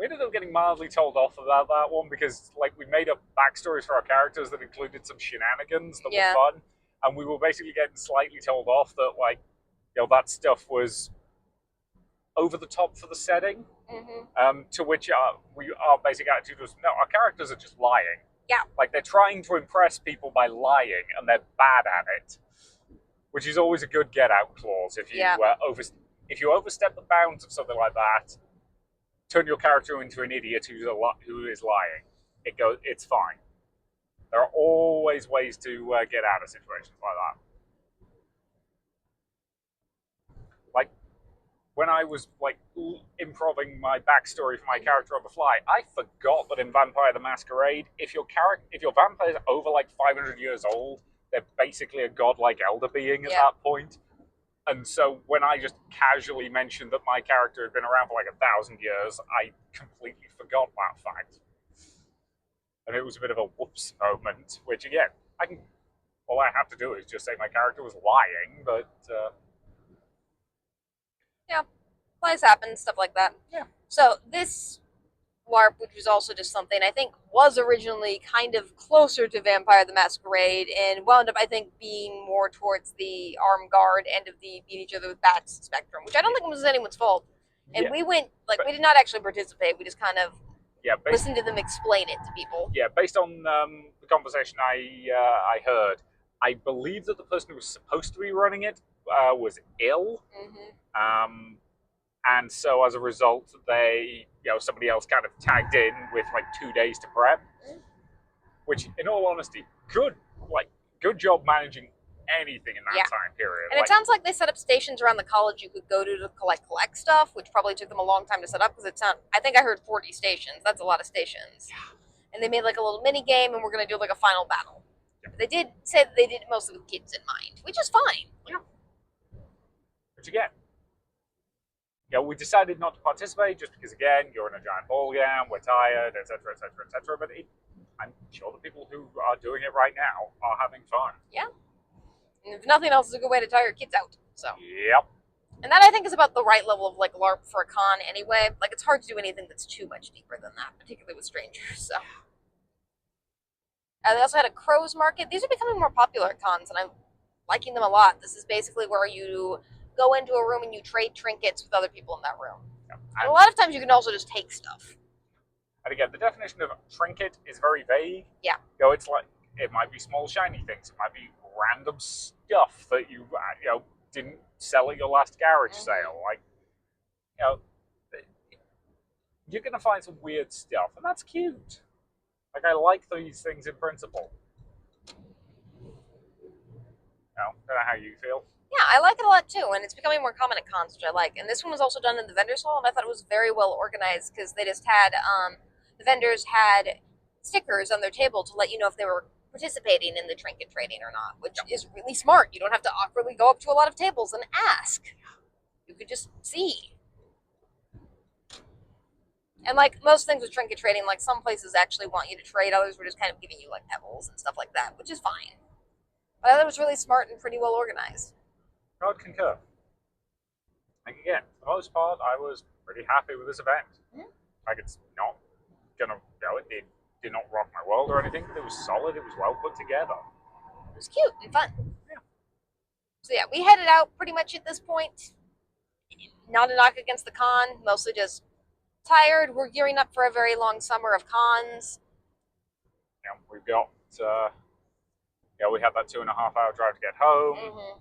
ended up getting mildly told off about that one because we made up backstories for our characters that included some shenanigans that were fun, and we were basically getting slightly told off that that stuff was over the top for the setting. Mm-hmm. To which our basic attitude was, no, our characters are just lying. Yeah. They're trying to impress people by lying, and they're bad at it. Which is always a good get-out clause if you if you overstep the bounds of something like that. Turn your character into an idiot who is lying. It's fine. There are always ways to get out of situations like that. Like when I was like improving my backstory for my character on the fly, I forgot that in Vampire the Masquerade, if your vampire is over like 500 years old, they're basically a godlike elder being at that point. And so when I just casually mentioned that my character had been around for like 1,000 years, I completely forgot that fact. And it was a bit of a whoops moment, which again, all I have to do is just say my character was lying, but yeah, lies happen, stuff like that. Yeah. So this LARP, which was also just something I think was originally kind of closer to Vampire the Masquerade and wound up, I think, being more towards the armed guard end of the beat each other with bats spectrum, which I don't think was anyone's fault. And we went, we did not actually participate. We just kind of listened to them explain it to people. Yeah, based on the conversation I heard, I believe that the person who was supposed to be running it was ill. Mm-hmm. And so as a result, somebody else kind of tagged in with like 2 days to prep, which in all honesty, good job managing anything in that time period. And it sounds like they set up stations around the college you could go to collect stuff, which probably took them a long time to set up because I think I heard 40 stations. That's a lot of stations. Yeah. And they made like a little mini game and we're going to do like a final battle. Yeah. They did say that they did it mostly with kids in mind, which is fine. Yeah. Which again, we decided not to participate just because, again, you're in a giant ball gown, we're tired, etc., etc., etc. But I'm sure the people who are doing it right now are having fun. Yeah. And if nothing else, it's a good way to tire your kids out. So. Yep. And that, I think, is about the right level of like LARP for a con anyway. Like, it's hard to do anything that's too much deeper than that, particularly with strangers. So. They also had a crows market. These are becoming more popular at cons, and I'm liking them a lot. This is basically where you go into a room and you trade trinkets with other people in that room. Yeah. And a lot of times you can also just take stuff. And again, the definition of trinket is very vague. Yeah. It's like, it might be small shiny things. It might be random stuff that you didn't sell at your last garage sale. Like, you're going to find some weird stuff, and that's cute. Like, I like these things in principle. I don't know how you feel. Yeah, I like it a lot too, and it's becoming more common at cons, which I like. And this one was also done in the vendors hall, and I thought it was very well organized because they just had the vendors had stickers on their table to let you know if they were participating in the trinket trading or not, which is really smart. You don't have to awkwardly go up to a lot of tables and ask. You could just see. And like most things with trinket trading, like some places actually want you to trade, others were just kind of giving you like pebbles and stuff like that, which is fine. But I thought it was really smart and pretty well organized. I would concur. And again, for the most part, I was pretty happy with this event. Mm-hmm. Like, it's not gonna, it did not rock my world or anything, but it was solid, it was well put together. It was cute and fun. Yeah. So yeah, we headed out pretty much at this point. Not a knock against the con, mostly just tired. We're gearing up for a very long summer of cons. Yeah, we've got, we had that 2.5 hour drive to get home. Mm-hmm.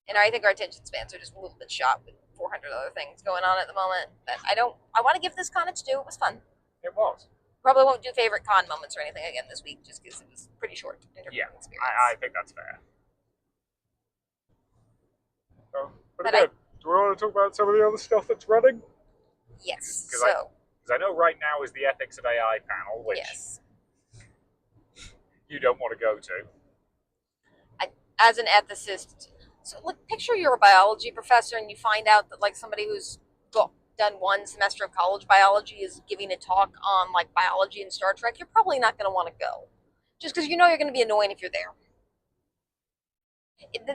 And I think our attention spans are just a little bit shot with 400 other things going on at the moment. But I want to give this con its due. It was fun. It was. Probably won't do favorite con moments or anything again this week just because it was pretty short in terms of experience. I think that's fair. So, pretty good. Do we want to talk about some of the other stuff that's running? Yes. Because I know right now is the Ethics of AI panel, which you don't want to go to. As an ethicist, so like picture you're a biology professor and you find out that like somebody who's done one semester of college biology is giving a talk on like biology and Star Trek. You're probably not going to want to go, just because you're going to be annoying if you're there.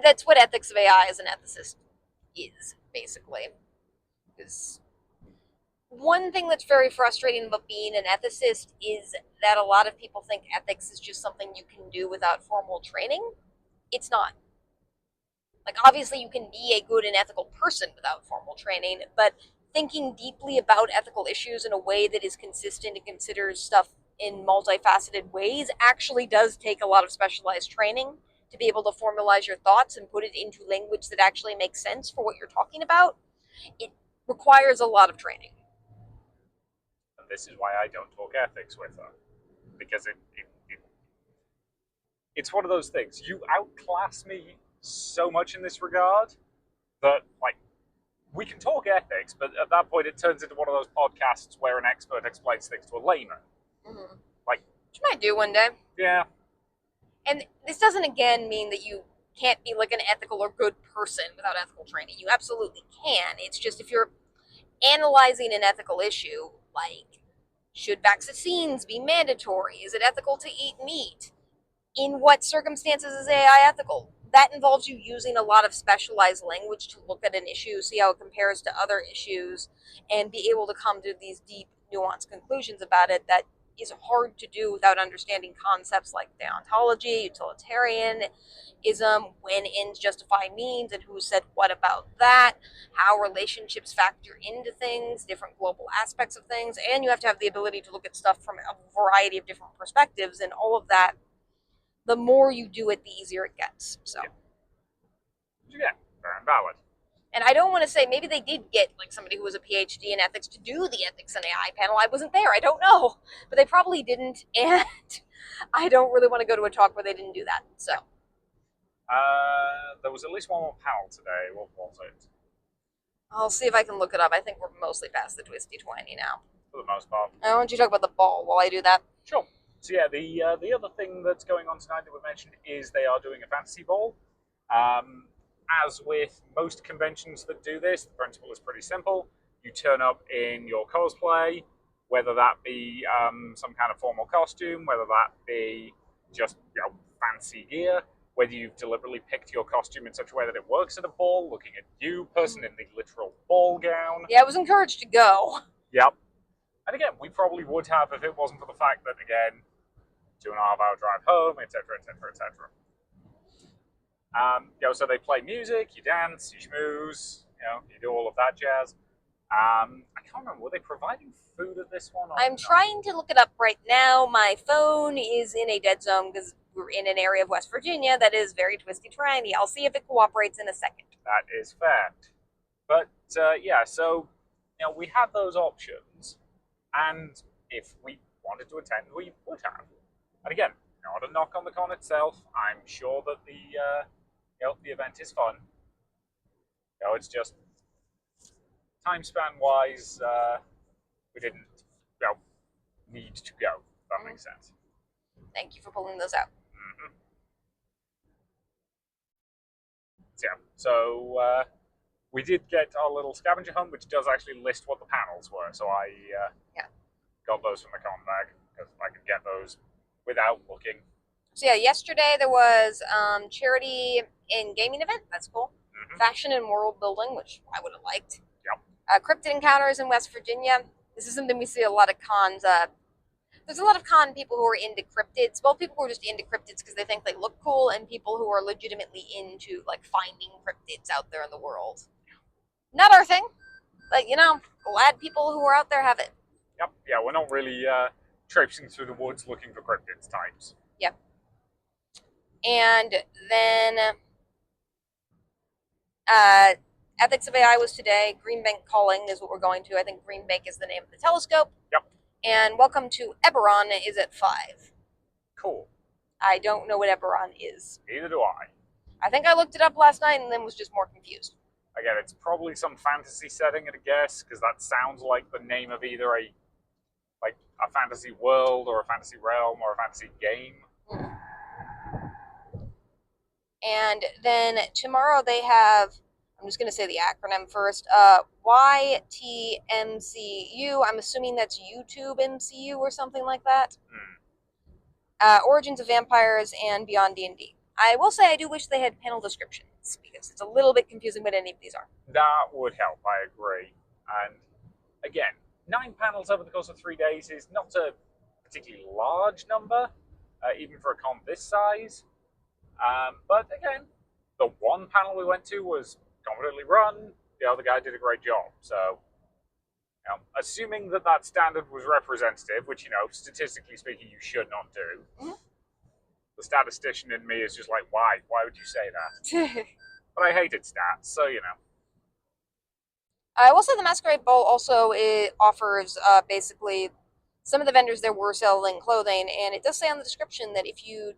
That's what ethics of AI as an ethicist is, basically. Because one thing that's very frustrating about being an ethicist is that a lot of people think ethics is just something you can do without formal training. It's not. Like, obviously you can be a good and ethical person without formal training, but thinking deeply about ethical issues in a way that is consistent and considers stuff in multifaceted ways actually does take a lot of specialized training to be able to formalize your thoughts and put it into language that actually makes sense for what you're talking about. It requires a lot of training. And this is why I don't talk ethics with her. because it's one of those things. You outclass me so much in this regard that, like, we can talk ethics, but at that point it turns into one of those podcasts where an expert explains things to a layman. Mm-hmm. Like, which you might do one day. yeah. And this doesn't again mean that you can't be like an ethical or good person without ethical training. You absolutely can. It's just if you're analyzing an ethical issue, like should vaccines be mandatory? Is it ethical to eat meat? In what circumstances is AI ethical? That involves you using a lot of specialized language to look at an issue, see how it compares to other issues, and be able to come to these deep, nuanced conclusions about it that is hard to do without understanding concepts like deontology, utilitarianism, when ends justify means, and who said what about that, how relationships factor into things, different global aspects of things, and you have to have the ability to look at stuff from a variety of different perspectives, and all of that. The more you do it, the easier it gets. So, Yeah, fair and valid. and I don't want to say maybe they did get like somebody who was a PhD in ethics to do the ethics and AI panel. I wasn't there. I don't know, but they probably didn't, and I don't really want to go to a talk where they didn't do that. So, there was at least one more panel today. What was it? I'll see if I can look it up. I think we're mostly past the twisty 20 now. For the most part. I want you to talk about the ball while I do that. Sure. So yeah, the other thing that's going on tonight that we mentioned is they are doing a fantasy ball. As with most conventions that do this, the principle is pretty simple. You turn up in your cosplay, whether that be some kind of formal costume, whether that be just fancy gear, whether you've deliberately picked your costume in such a way that it works at a ball, looking at you, person in the literal ball gown. Yeah, I was encouraged to go. Yep. And again, we probably would have if it wasn't for the fact that, again, 2.5-hour drive home, etc., etc., etc. So they play music, you dance, you schmooze, you do all of that jazz. I can't remember, were they providing food at this one? I'm trying to look it up right now. My phone is in a dead zone because we're in an area of West Virginia that is very twisty terrainy. I'll see if it cooperates in a second. That is fact. But so we had those options, and if we wanted to attend, we would have. And again, not a knock on the con itself. I'm sure that the event is fun. It's just time span wise, we didn't need to go. If that makes sense. Thank you for pulling those out. Mm-hmm. So we did get our little scavenger hunt, which does actually list what the panels were. So I got those from the con bag because I could get those without looking. So yeah, yesterday there was charity and gaming event. That's cool. Mm-hmm. Fashion and world building, which I would have liked. Yep. Cryptid encounters in West Virginia. This is something we see a lot of cons. There's a lot of con people who are into cryptids. Well, people who are just into cryptids because they think they look cool, and people who are legitimately into like finding cryptids out there in the world. Not our thing, but glad people who are out there have it. Yep. Yeah, we're not really traipsing through the woods looking for cryptids types. Yep. And then Ethics of AI was today. Green Bank Calling is what we're going to. I think Green Bank is the name of the telescope. Yep. And Welcome to Eberron is at 5. Cool. I don't know what Eberron is. Neither do I. I think I looked it up last night and then was just more confused. Again, it's probably some fantasy setting at a guess, because that sounds like the name of either a fantasy world or a fantasy realm or a fantasy game. Mm. And then tomorrow they have, I'm just going to say the acronym first, YTMCU. I'm assuming that's YouTube MCU or something like that. Origins of Vampires and Beyond D&D. I will say I do wish they had panel descriptions, because it's a little bit confusing what any of these are. That would help, I agree. And again, 9 panels over the course of 3 days is not a particularly large number, even for a con this size. But again, the one panel we went to was competently run. The other guy did a great job. So, assuming that standard was representative, which, statistically speaking, you should not do. Mm-hmm. The statistician in me is just like, why? Why would you say that? But I hated stats, so, I will say the Masquerade Bowl also offers basically some of the vendors there were selling clothing, and it does say on the description that if you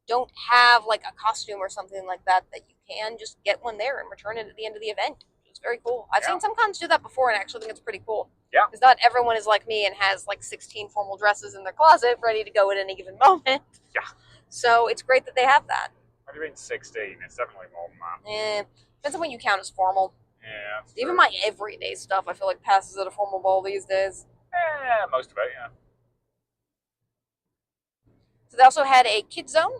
don't have like a costume or something like that, that you can just get one there and return it at the end of the event. It's very cool. I've seen some cons do that before, and I actually think it's pretty cool. Yeah. Because not everyone is like me and has like 16 formal dresses in their closet ready to go at any given moment. Yeah. So it's great that they have that. What do you mean 16? It's definitely more than that. Depends on what you count as formal. Yeah. Even my everyday stuff, I feel like passes at a formal ball these days. Yeah, most of it, yeah. So they also had a kid zone,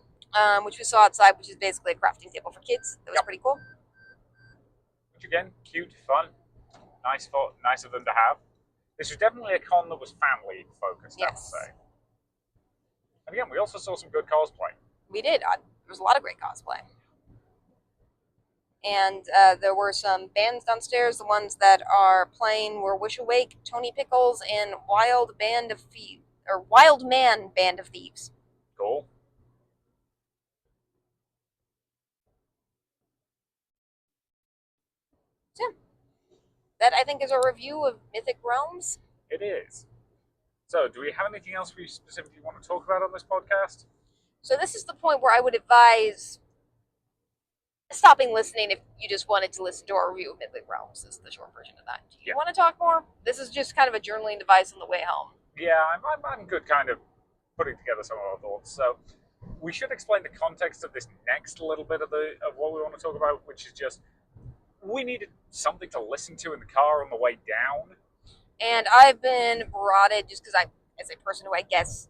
which we saw outside, which is basically a crafting table for kids. That was pretty cool. Which again, cute, fun, nice of them to have. This was definitely a con that was family focused, I would say. And again, we also saw some good cosplay. We did. There was a lot of great cosplay. And there were some bands downstairs. The ones that are playing were Wish Awake, Tony Pickles, and Wild Man Band of Thieves. Cool. So, that I think is a review of Mythic Realms. It is. So, do we have anything else we specifically want to talk about on this podcast? So this is the point where I would advise stopping listening if you just wanted to listen to our review of Mythic Realms. Is the short version of that. Do you want to talk more? This is just kind of a journaling device on the way home. Yeah, I'm good kind of putting together some of our thoughts. So we should explain the context of this next little bit of what we want to talk about, which is just we needed something to listen to in the car on the way down. And I've been prodded just because I, as a person who I guess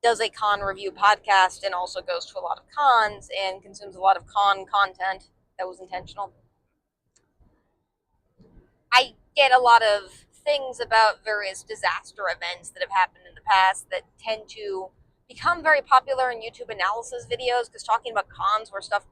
does a con review podcast and also goes to a lot of cons and consumes a lot of con content that was intentional. I get a lot of things about various disaster events that have happened in the past that tend to become very popular in YouTube analysis videos because talking about cons where stuff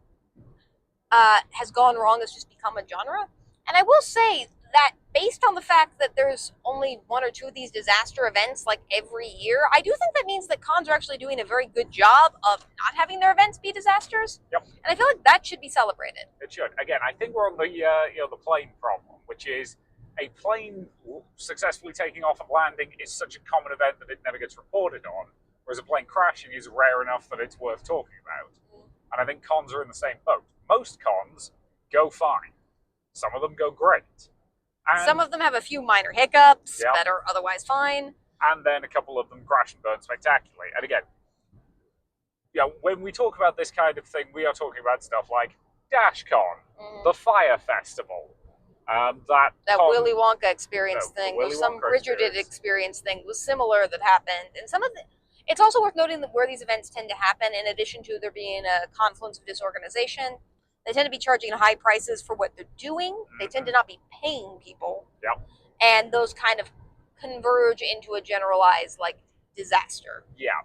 has gone wrong has just become a genre. And I will say that based on the fact that there's only one or two of these disaster events like every year, I do think that means that cons are actually doing a very good job of not having their events be disasters. Yep. And I feel like that should be celebrated. It should. Again, I think we're on the the plane problem, which is a plane successfully taking off and landing is such a common event that it never gets reported on, whereas a plane crashing is rare enough that it's worth talking about. And I think cons are in the same boat. Most cons go fine. Some of them go great. And some of them have a few minor hiccups that are otherwise fine. And then a couple of them crash and burn spectacularly. And again, when we talk about this kind of thing, we are talking about stuff like DashCon, the Fire Festival, that Willy Wonka experience thing, some Bridgerton experience thing was similar that happened. And some of the, it's also worth noting that where these events tend to happen, in addition to there being a confluence of disorganization, they tend to be charging high prices for what they're doing. They tend to not be paying people. Yep. And those kind of converge into a generalized, like, disaster. Yeah.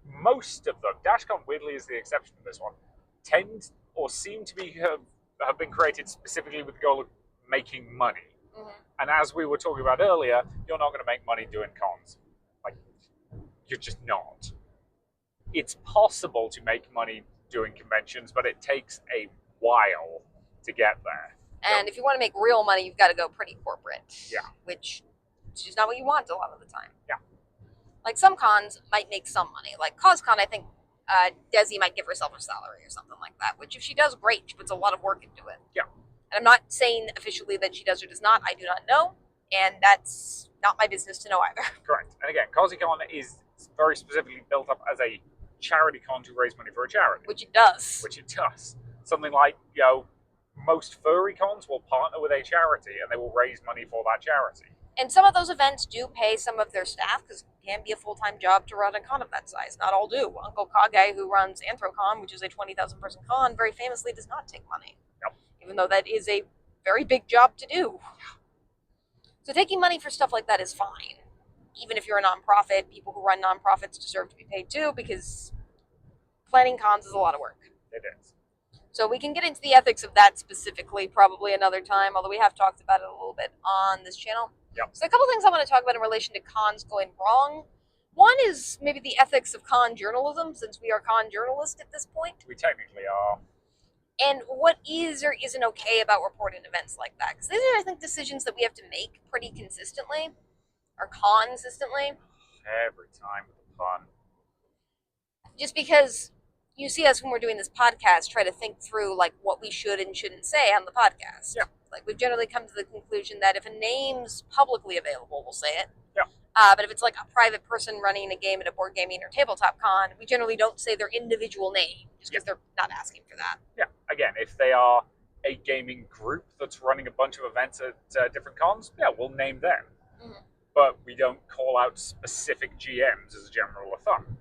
Most of them, DashCon weirdly is the exception to this one, tend or seem to be have been created specifically with the goal of making money. And as we were talking about earlier, you're not going to make money doing cons. Like, you're just not. It's possible to make money doing conventions, but it takes a while to get there. And if you want to make real money, you've got to go pretty corporate. Yeah. Which is just not what you want a lot of the time. Yeah. Like some cons might make some money. Like CosCon, I think Desi might give herself a salary or something like that, which if she does, great. She puts a lot of work into it. Yeah. And I'm not saying officially that she does or does not. I do not know. And that's not my business to know either. Correct. And again, CosCon is very specifically built up as a charity con to raise money for a charity. Which it does. Which it does. Something like, most furry cons will partner with a charity and they will raise money for that charity. And some of those events do pay some of their staff because it can be a full-time job to run a con of that size. Not all do. Uncle Kage, who runs AnthroCon, which is a 20,000 person con, very famously does not take money. Yep. Even though that is a very big job to do. So taking money for stuff like that is fine. Even if you're a nonprofit, people who run nonprofits deserve to be paid too because planning cons is a lot of work. It is. So we can get into the ethics of that specifically probably another time, although we have talked about it a little bit on this channel. Yep. So a couple things I want to talk about in relation to cons going wrong. One is maybe the ethics of con journalism, since we are con journalists at this point. We technically are. And what is or isn't okay about reporting events like that. Because these are, I think, decisions that we have to make pretty consistently, or consistently. every time with the pun. Just because you see us when we're doing this podcast try to think through like what we should and shouldn't say on the podcast. Yeah. Like we've generally come to the conclusion that if a name's publicly available, we'll say it. Yeah. But if it's like a private person running a game at a board gaming or tabletop con, we generally don't say their individual name just because they're not asking for that. Yeah. Again, if they are a gaming group that's running a bunch of events at different cons, yeah, we'll name them. Mm-hmm. But we don't call out specific GMs as a general rule of thumb.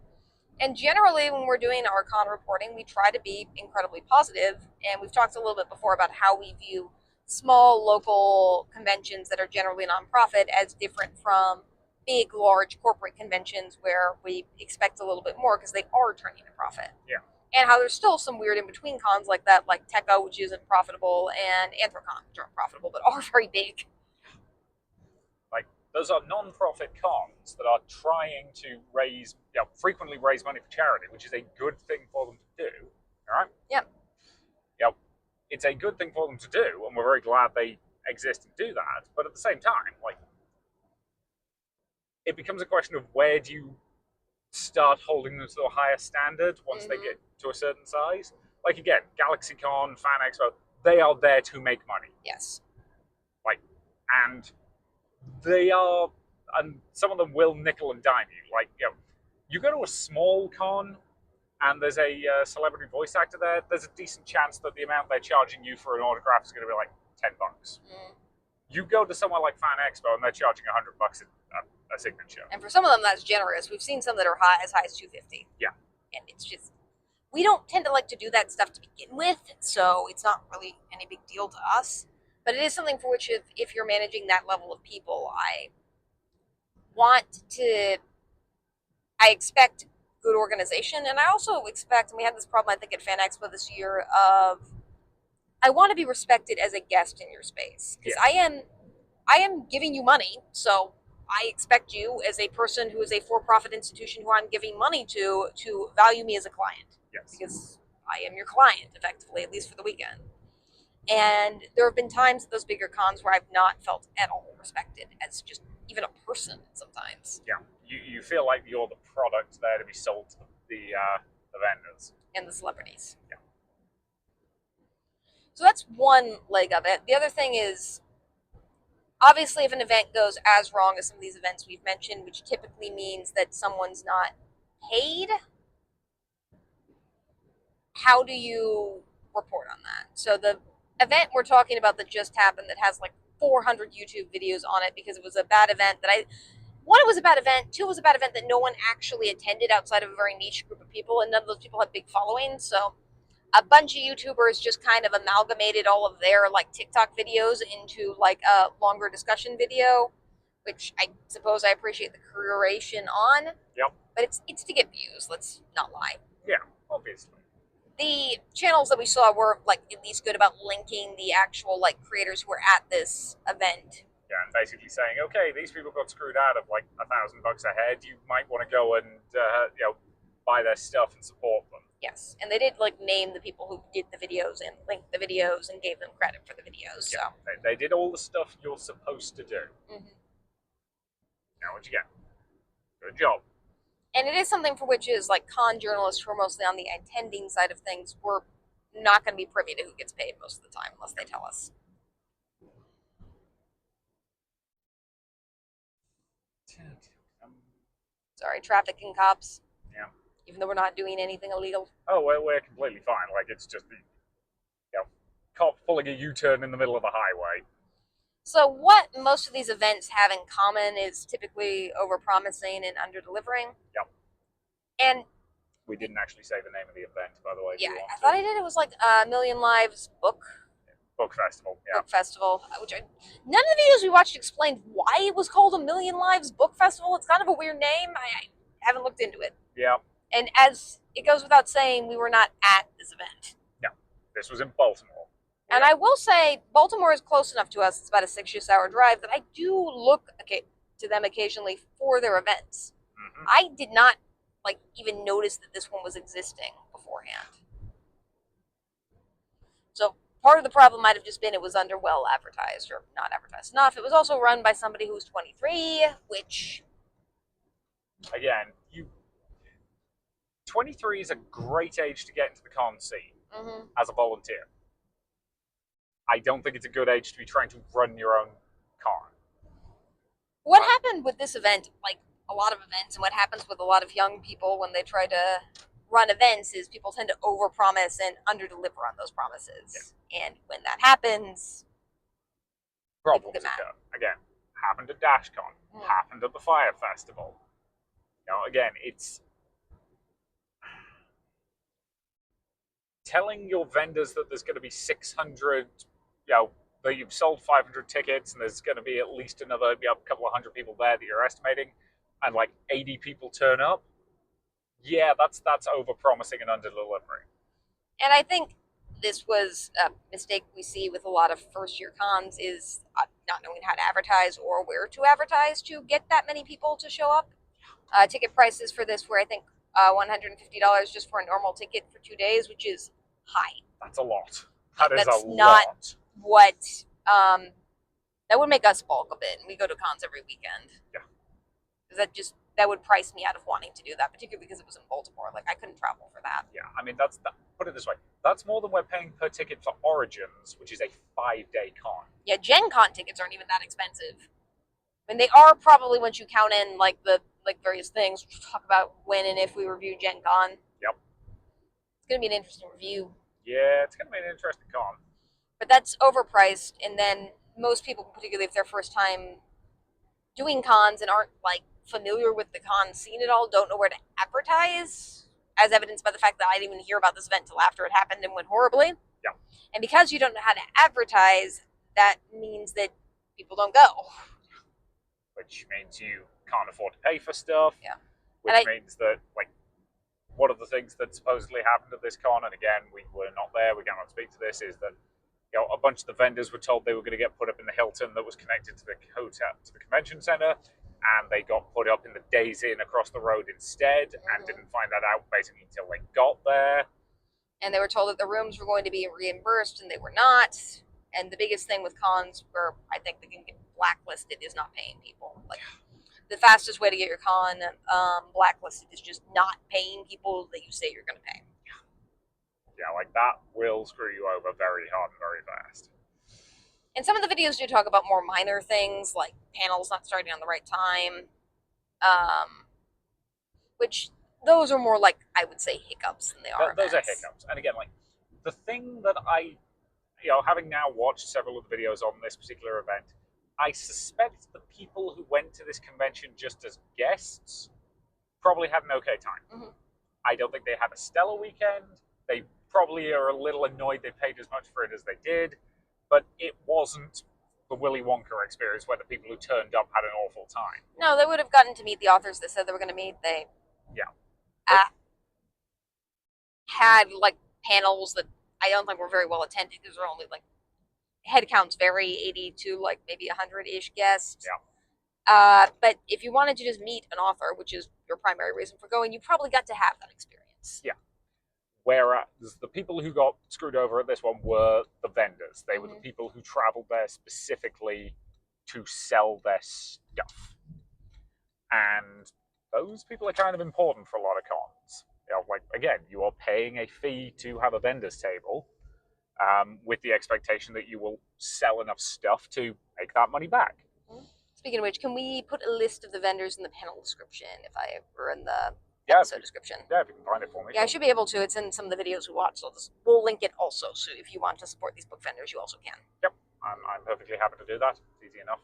And generally, when we're doing our con reporting, we try to be incredibly positive. And we've talked a little bit before about how we view small local conventions that are generally nonprofit as different from big, large corporate conventions where we expect a little bit more because they are turning a profit. Yeah. And how there's still some weird in between cons like that, like Techo, which isn't profitable, and Anthrocon, which aren't profitable but are very big. Like, those are non-profit cons that are trying to frequently raise money for charity, which is a good thing for them to do. All right? Yep. Yep. It's a good thing for them to do, and we're very glad they exist and do that. But at the same time, like, it becomes a question of where do you start holding them to a higher standard once they get to a certain size. Like, again, GalaxyCon, Fan Expo, they are there to make money. Yes. Like, and they are, and some of them will nickel and dime you. Like, you go to a small con and there's a celebrity voice actor there, there's a decent chance that the amount they're charging you for an autograph is going to be like $10. You go to somewhere like Fan Expo and they're charging $100 a signature. And for some of them, that's generous. We've seen some that are as high as $250. Yeah. And it's just, we don't tend to like to do that stuff to begin with, so it's not really any big deal to us. But it is something for which, if you're managing that level of people, I expect good organization, and I also expect, and we had this problem I think at Fan Expo this year, of I want to be respected as a guest in your space because I am giving you money, so I expect you as a person who is a for-profit institution who I'm giving money to value me as a client. Yes. Because I am your client, effectively, at least for the weekend. And there have been times at those bigger cons where I've not felt at all respected as just even a person sometimes. Yeah. You feel like you're the product there to be sold to the vendors. And the celebrities. Yeah. So that's one leg of it. The other thing is, obviously, if an event goes as wrong as some of these events we've mentioned, which typically means that someone's not paid, how do you report on that? So the event we're talking about that just happened that has like 400 YouTube videos on it because it was a bad event one, it was a bad event. Two, it was a bad event that no one actually attended outside of a very niche group of people, and none of those people have big followings. So a bunch of YouTubers just kind of amalgamated all of their like TikTok videos into like a longer discussion video, which I suppose I appreciate the curation on. Yep. But it's to get views. Let's not lie. Yeah, obviously. The channels that we saw were like at least good about linking the actual like creators who were at this event. Yeah, and basically saying, okay, these people got screwed out of like $1,000 a head. You might want to go and buy their stuff and support them. Yes, and they did like name the people who did the videos and link the videos and gave them credit for the videos. Yeah, so they did all the stuff you're supposed to do. Mm-hmm. Now what you get? Good job. And it is something for which is like con journalists who are mostly on the attending side of things, we're not going to be privy to who gets paid most of the time unless they tell us. Sorry, trafficking cops. Yeah. Even though we're not doing anything illegal. Oh, we're completely fine. Like, it's just the cop pulling a U-turn in the middle of the highway. So what most of these events have in common is typically over-promising and under-delivering. Yep. And we didn't actually say the name of the event, by the way. Yeah, I thought I did. It was like a Million Lives book festival. Yeah. Book festival. None of the videos we watched explained why it was called a Million Lives Book Festival. It's kind of a weird name. I haven't looked into it. Yeah. And as it goes without saying, we were not at this event. No, this was in Baltimore. And I will say, Baltimore is close enough to us. It's about a 6-ish hour drive that I do look to them occasionally for their events. Mm-hmm. I did not even notice that this one was existing beforehand. So part of the problem might have just been it was well advertised or not advertised enough. It was also run by somebody who was 23, which again, 23 is a great age to get into the con scene as a volunteer. I don't think it's a good age to be trying to run your own con. What happened with this event, like a lot of events, and what happens with a lot of young people when they try to run events is people tend to overpromise and underdeliver on those promises. Yeah. And when that happens, problems occur. Again, happened at DashCon, happened at the Fire Festival. You know, again, it's telling your vendors that there's going to be 600, that you've sold 500 tickets and there's going to be at least another couple of hundred people there that you're estimating, and like 80 people turn up. Yeah, that's over-promising and under-delivering. And I think this was a mistake we see with a lot of first-year cons is not knowing how to advertise or where to advertise to get that many people to show up. Ticket prices for this were, I think, $150 just for a normal ticket for 2 days, which is high. That's a lot. That's not lot. What that would make us bulk a bit, and we go to cons every weekend. Yeah. Because that would price me out of wanting to do that, particularly because it was in Baltimore. Like, I couldn't travel for that. Yeah, I mean, put it this way. That's more than we're paying per ticket for Origins, which is a 5-day con. Yeah, Gen Con tickets aren't even that expensive. I mean, they are probably once you count in, like, the various things. We'll talk about when and if we review Gen Con. Yep. It's going to be an interesting review. Yeah, it's going to be an interesting con. But that's overpriced, and then most people, particularly if they're first time doing cons and aren't, like, familiar with the con scene at all, don't know where to advertise, as evidenced by the fact that I didn't even hear about this event until after it happened and went horribly. Yeah. And because you don't know how to advertise, that means that people don't go. Which means you can't afford to pay for stuff. Yeah. Which means that, like, one of the things that supposedly happened at this con, and again, we were not there, we cannot speak to this, is that a bunch of the vendors were told they were going to get put up in the Hilton that was connected to the hotel, to the convention center, and they got put up in the Days Inn across the road instead, and didn't find that out basically until they got there. And they were told that the rooms were going to be reimbursed, and they were not. And the biggest thing with cons, where I think they can get blacklisted, is not paying people. Like, the fastest way to get your con blacklisted is just not paying people that you say you're going to pay. Yeah, like, that will screw you over very hard and very fast. And some of the videos do talk about more minor things, like panels not starting on the right time, which those are more like, I would say, hiccups than they are Those are hiccups. And again, like, the thing that I, having now watched several of the videos on this particular event, I suspect the people who went to this convention just as guests probably had an okay time. I don't think they had a stellar weekend. They probably are a little annoyed they paid as much for it as they did, but it wasn't the Willy Wonka experience where the people who turned up had an awful time. No, they would have gotten to meet the authors that said they were going to meet. They had, like, panels that I don't think were very well attended because there were only, like, head counts vary, 80 to, like, maybe 100-ish guests. Yeah. But if you wanted to just meet an author, which is your primary reason for going, you probably got to have that experience. Yeah. Whereas the people who got screwed over at this one were the vendors. They were the people who traveled there specifically to sell their stuff. And those people are kind of important for a lot of cons. Like, again, you are paying a fee to have a vendor's table with the expectation that you will sell enough stuff to make that money back. Speaking of which, can we put a list of the vendors in the panel description or in the episode description? Yeah, if you can find it for me. Yeah, I should be able to. It's in some of the videos we watch, so we'll link it also. So if you want to support these book vendors, you also can. Yep, I'm perfectly happy to do that. It's easy enough.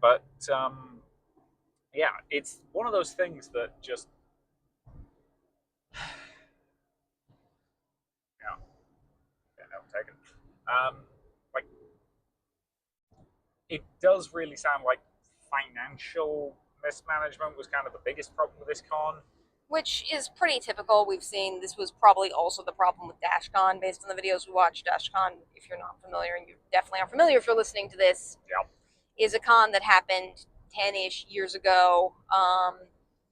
But yeah, it's one of those things that just taken. Like, it does really sound like financial mismanagement was kind of the biggest problem with this con. Which is pretty typical. We've seen this was probably also the problem with DashCon based on the videos we watched. DashCon, if you're not familiar, and you definitely are familiar if you're listening to this, is a con that happened 10-ish years ago.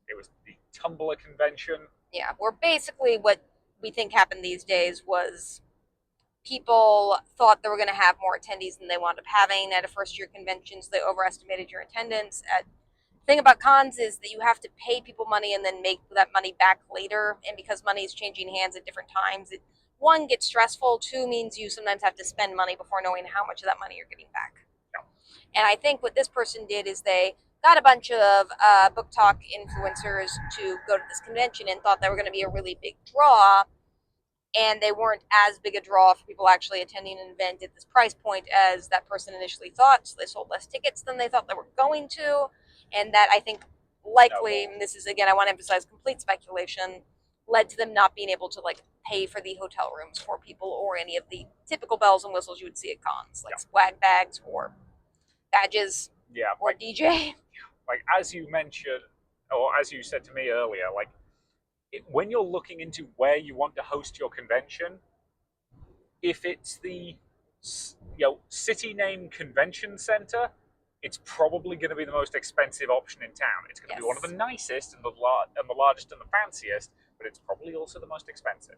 It was the Tumblr convention. Yeah, where basically what we think happened these days was people thought they were going to have more attendees than they wound up having at a first-year convention, so they overestimated your attendance. The thing about cons is that you have to pay people money and then make that money back later, and because money is changing hands at different times, it, one, gets stressful, two, means you sometimes have to spend money before knowing how much of that money you're getting back. And I think what this person did is they got a bunch of book talk influencers to go to this convention and thought they were going to be a really big draw, and they weren't as big a draw for people actually attending an event at this price point as that person initially thought. So they sold less tickets than they thought they were going to, and that, I think, likely, and this is, again, I want to emphasize complete speculation, led to them not being able to like pay for the hotel rooms for people or any of the typical bells and whistles you would see at cons, like swag bags or badges, or DJ. Like, as you mentioned, or as you said to me earlier, like, when you're looking into where you want to host your convention, if it's the city name convention center, it's probably going to be the most expensive option in town. It's going to be one of the nicest and the largest and the fanciest, but it's probably also the most expensive.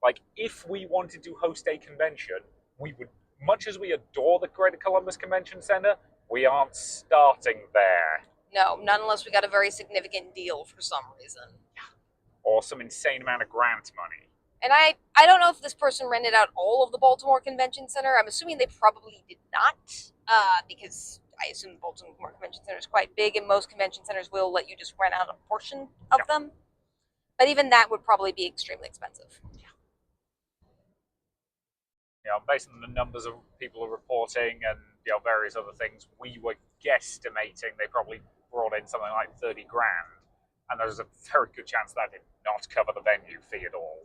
Like, if we wanted to host a convention, we would, much as we adore the Greater Columbus Convention Center, we aren't starting there. No, not unless we got a very significant deal for some reason. Or some insane amount of grant money. And I don't know if this person rented out all of the Baltimore Convention Center. I'm assuming they probably did not, because I assume the Baltimore Convention Center is quite big, and most convention centers will let you just rent out a portion of them. But even that would probably be extremely expensive. Based on the numbers of people reporting and various other things, we were guesstimating they probably brought in something like 30 grand, and there's a very good chance that did not cover the venue fee at all,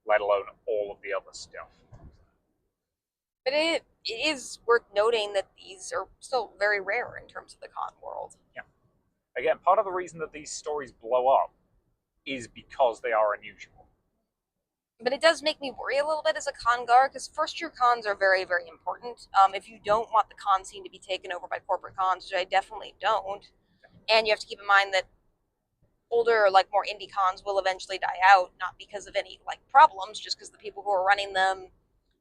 let alone all of the other stuff. But it is worth noting that these are still very rare in terms of the con world. Yeah. Again, part of the reason that these stories blow up is because they are unusual. But it does make me worry a little bit as a con goer, because first-year cons are very, very important. If you don't want the con scene to be taken over by corporate cons, which I definitely don't, and you have to keep in mind that older, like, more indie cons will eventually die out, not because of any like problems, just because the people who are running them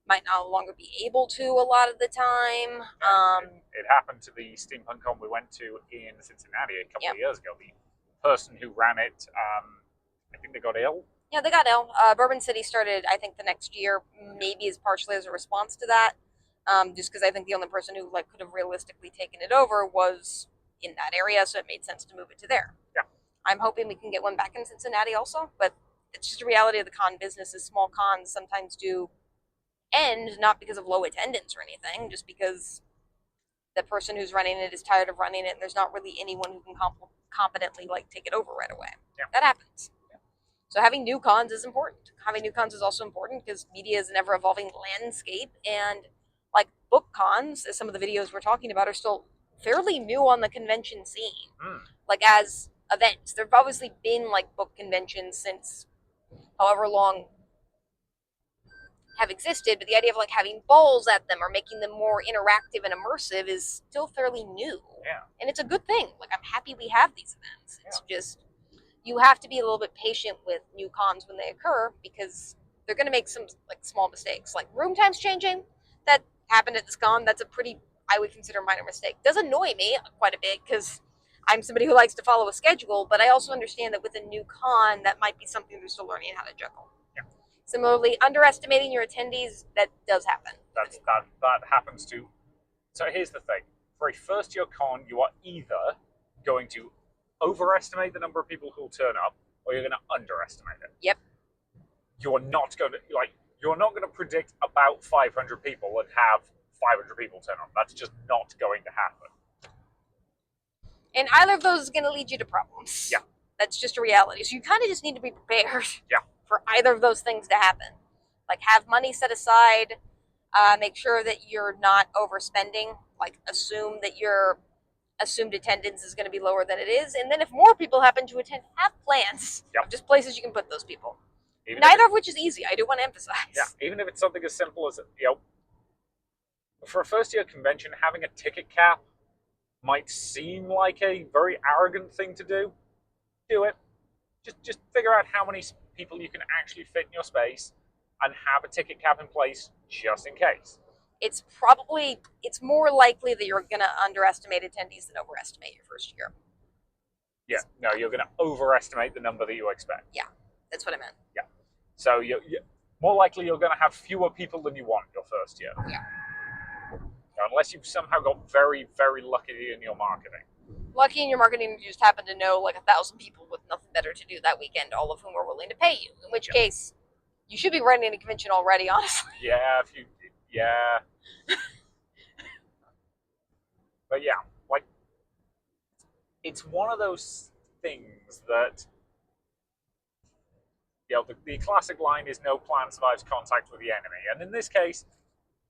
might no longer be able to a lot of the time. It happened to the Steampunk Con we went to in Cincinnati a couple of years ago. The person who ran it, I think they got ill. Yeah, they got ill. Bourbon City started, I think, the next year, maybe as partially as a response to that, just because I think the only person who like could have realistically taken it over was in that area, so it made sense to move it to there. Yeah. I'm hoping we can get one back in Cincinnati also, but it's just a reality of the con business is small cons sometimes do end, not because of low attendance or anything, just because the person who's running it is tired of running it, and there's not really anyone who can competently like take it over right away. Yeah. That happens. So having new cons is important. Having new cons is also important because media is an ever-evolving landscape, and like book cons, as some of the videos we're talking about, are still fairly new on the convention scene. Like as events, there've obviously been like book conventions since however long have existed, but the idea of like having balls at them or making them more interactive and immersive is still fairly new. Yeah. And it's a good thing. Like, I'm happy we have these events. It's just, you have to be a little bit patient with new cons when they occur, because they're going to make some like small mistakes. Like room times changing, that happened at this con. That's a pretty, I would consider, minor mistake. Does annoy me quite a bit because I'm somebody who likes to follow a schedule, but I also understand that with a new con, that might be something they're still learning how to juggle. Similarly, underestimating your attendees, that does happen. That happens too. So here's the thing. For a first-year con, you are either going to overestimate the number of people who'll turn up, or you're going to underestimate it. Yep. You're not going to predict about 500 people and have 500 people turn up. That's just not going to happen. And either of those is going to lead you to problems. Yeah. That's just a reality. So you kind of just need to be prepared. Yeah. For either of those things to happen. Like, have money set aside, make sure that you're not overspending, like assume that your assumed attendance is going to be lower than it is, and then if more people happen to attend, have plans of just places you can put those people. Neither of which is easy, I do want to emphasize. Yeah, even if it's something as simple as, for a first-year convention, having a ticket cap might seem like a very arrogant thing to do. Do it. Just figure out how many people you can actually fit in your space. and have a ticket cap in place just in case. It's more likely that you're going to underestimate attendees than overestimate your first year. Yeah, no, you're going to overestimate the number that you expect. Yeah, that's what I meant. Yeah. So you're more likely you're going to have fewer people than you want your first year. Yeah. Unless you've somehow got very, very lucky in your marketing. Lucky in your marketing, you just happen to know like 1,000 people with nothing better to do that weekend, all of whom are willing to pay you. In which case, you should be running a convention already, honestly. Yeah, But yeah, like, it's one of those things that, the classic line is no plan survives contact with the enemy. And in this case,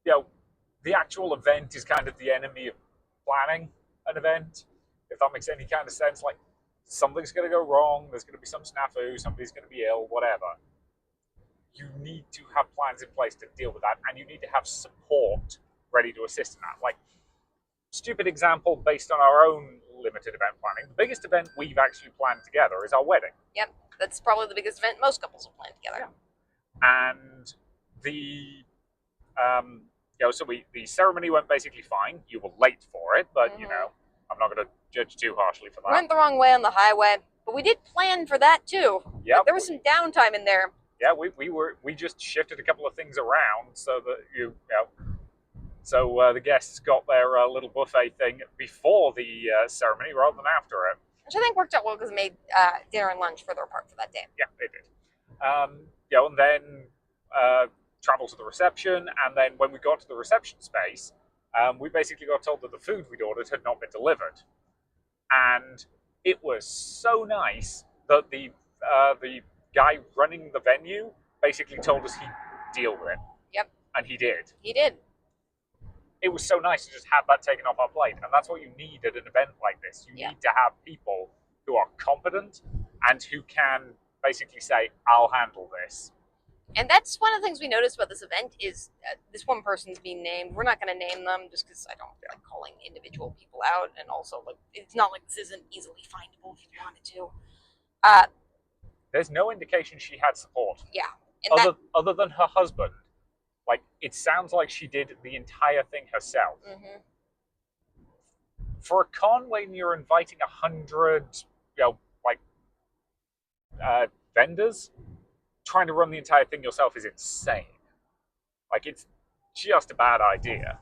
the actual event is kind of the enemy of planning an event, if that makes any kind of sense. Like, something's going to go wrong, there's going to be some snafu, somebody's going to be ill, whatever. You need to have plans in place to deal with that, and you need to have support ready to assist in that. Like, stupid example based on our own limited event planning, the biggest event we've actually planned together is our wedding. Yep, that's probably the biggest event most couples will plan together. Yeah. And the so the ceremony went basically fine. You were late for it, but I'm not going to judge too harshly for that. Went the wrong way on the highway, but we did plan for that too. Yeah, there was some downtime in there. Yeah, we just shifted a couple of things around so that so the guests got their little buffet thing before the ceremony rather than after it. Which I think worked out well because it made dinner and lunch further apart for that day. Yeah, it did. And then traveled to the reception, and then when we got to the reception space, we basically got told that the food we'd ordered had not been delivered. And it was so nice that the guy running the venue basically told us he'd deal with it. Yep. And he did. He did. It was so nice to just have that taken off our plate. And that's what you need at an event like this. You need to have people who are competent and who can basically say, I'll handle this. And that's one of the things we noticed about this event is this one person's being named. We're not going to name them just because I don't like calling individual people out. And also, like, it's not like this isn't easily findable if you wanted to. There's no indication she had support. Yeah. And other than her husband. Like, it sounds like she did the entire thing herself. Mm-hmm. For a con when you're inviting 100, vendors, trying to run the entire thing yourself is insane. Like, it's just a bad idea.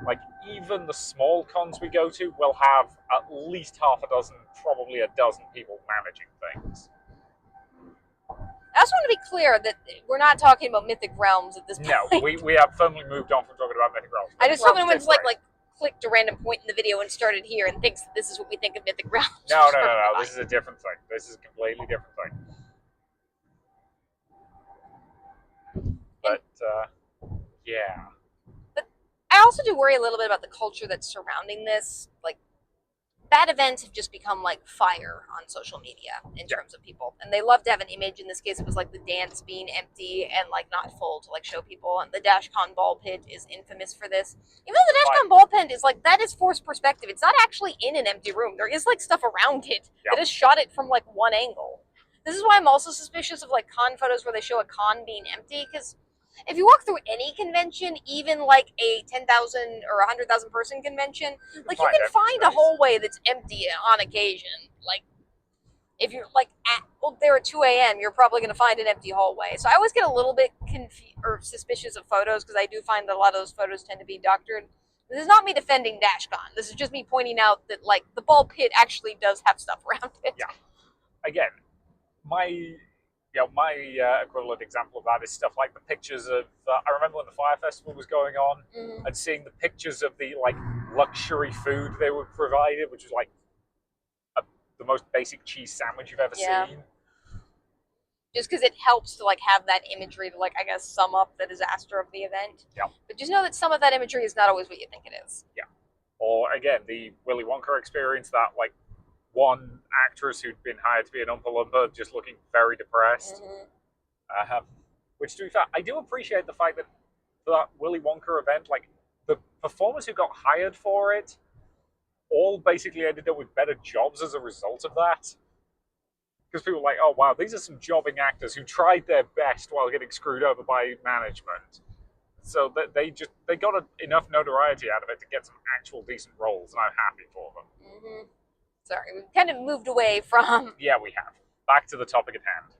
Like, even the small cons we go to will have at least half a dozen, probably a dozen people managing things. I also want to be clear that we're not talking about Mythic Realms at this point. No, we have firmly moved on from talking about Mythic Realms. I just hope no one's like clicked a random point in the video and started here and thinks that this is what we think of Mythic Realms. No. This is a different thing. This is a completely different thing. But, yeah. But I also do worry a little bit about the culture that's surrounding this. Like, bad events have just become like fire on social media in terms of people. And they love to have an image. In this case, it was like the dance being empty and like not full to like show people. And the DashCon ball pit is infamous for this. Even though the DashCon ball pit is like, that is forced perspective. It's not actually in an empty room. There is like stuff around it that has shot it from like one angle. This is why I'm also suspicious of like con photos where they show a con being empty, because if you walk through any convention, even like a 10,000 or 100,000 person convention, like you can find a hallway that's empty on occasion. Like if you're like there at 2 a.m., you're probably going to find an empty hallway. So I always get a little bit confused or suspicious of photos because I do find that a lot of those photos tend to be doctored. This is not me defending DashCon. This is just me pointing out that like the ball pit actually does have stuff around it. Yeah. Again, my equivalent example of that is stuff like the pictures of. I remember when the Fire Festival was going on, and seeing the pictures of the like luxury food they were provided, which was like the most basic cheese sandwich you've ever seen. Just because it helps to like have that imagery to like, I guess, sum up the disaster of the event. Yeah. But just know that some of that imagery is not always what you think it is. Yeah. Or again, the Willy Wonka experience, that like one actress who'd been hired to be an Oompa Loompa just looking very depressed. Which, to be fair, I do appreciate the fact that for that Willy Wonka event, like the performers who got hired for it all basically ended up with better jobs as a result of that. Because people are like, oh wow, these are some jobbing actors who tried their best while getting screwed over by management. So that they got enough notoriety out of it to get some actual decent roles, and I'm happy for them. Mm-hmm. Sorry, we've kind of moved away from. Yeah, we have. Back to the topic at hand.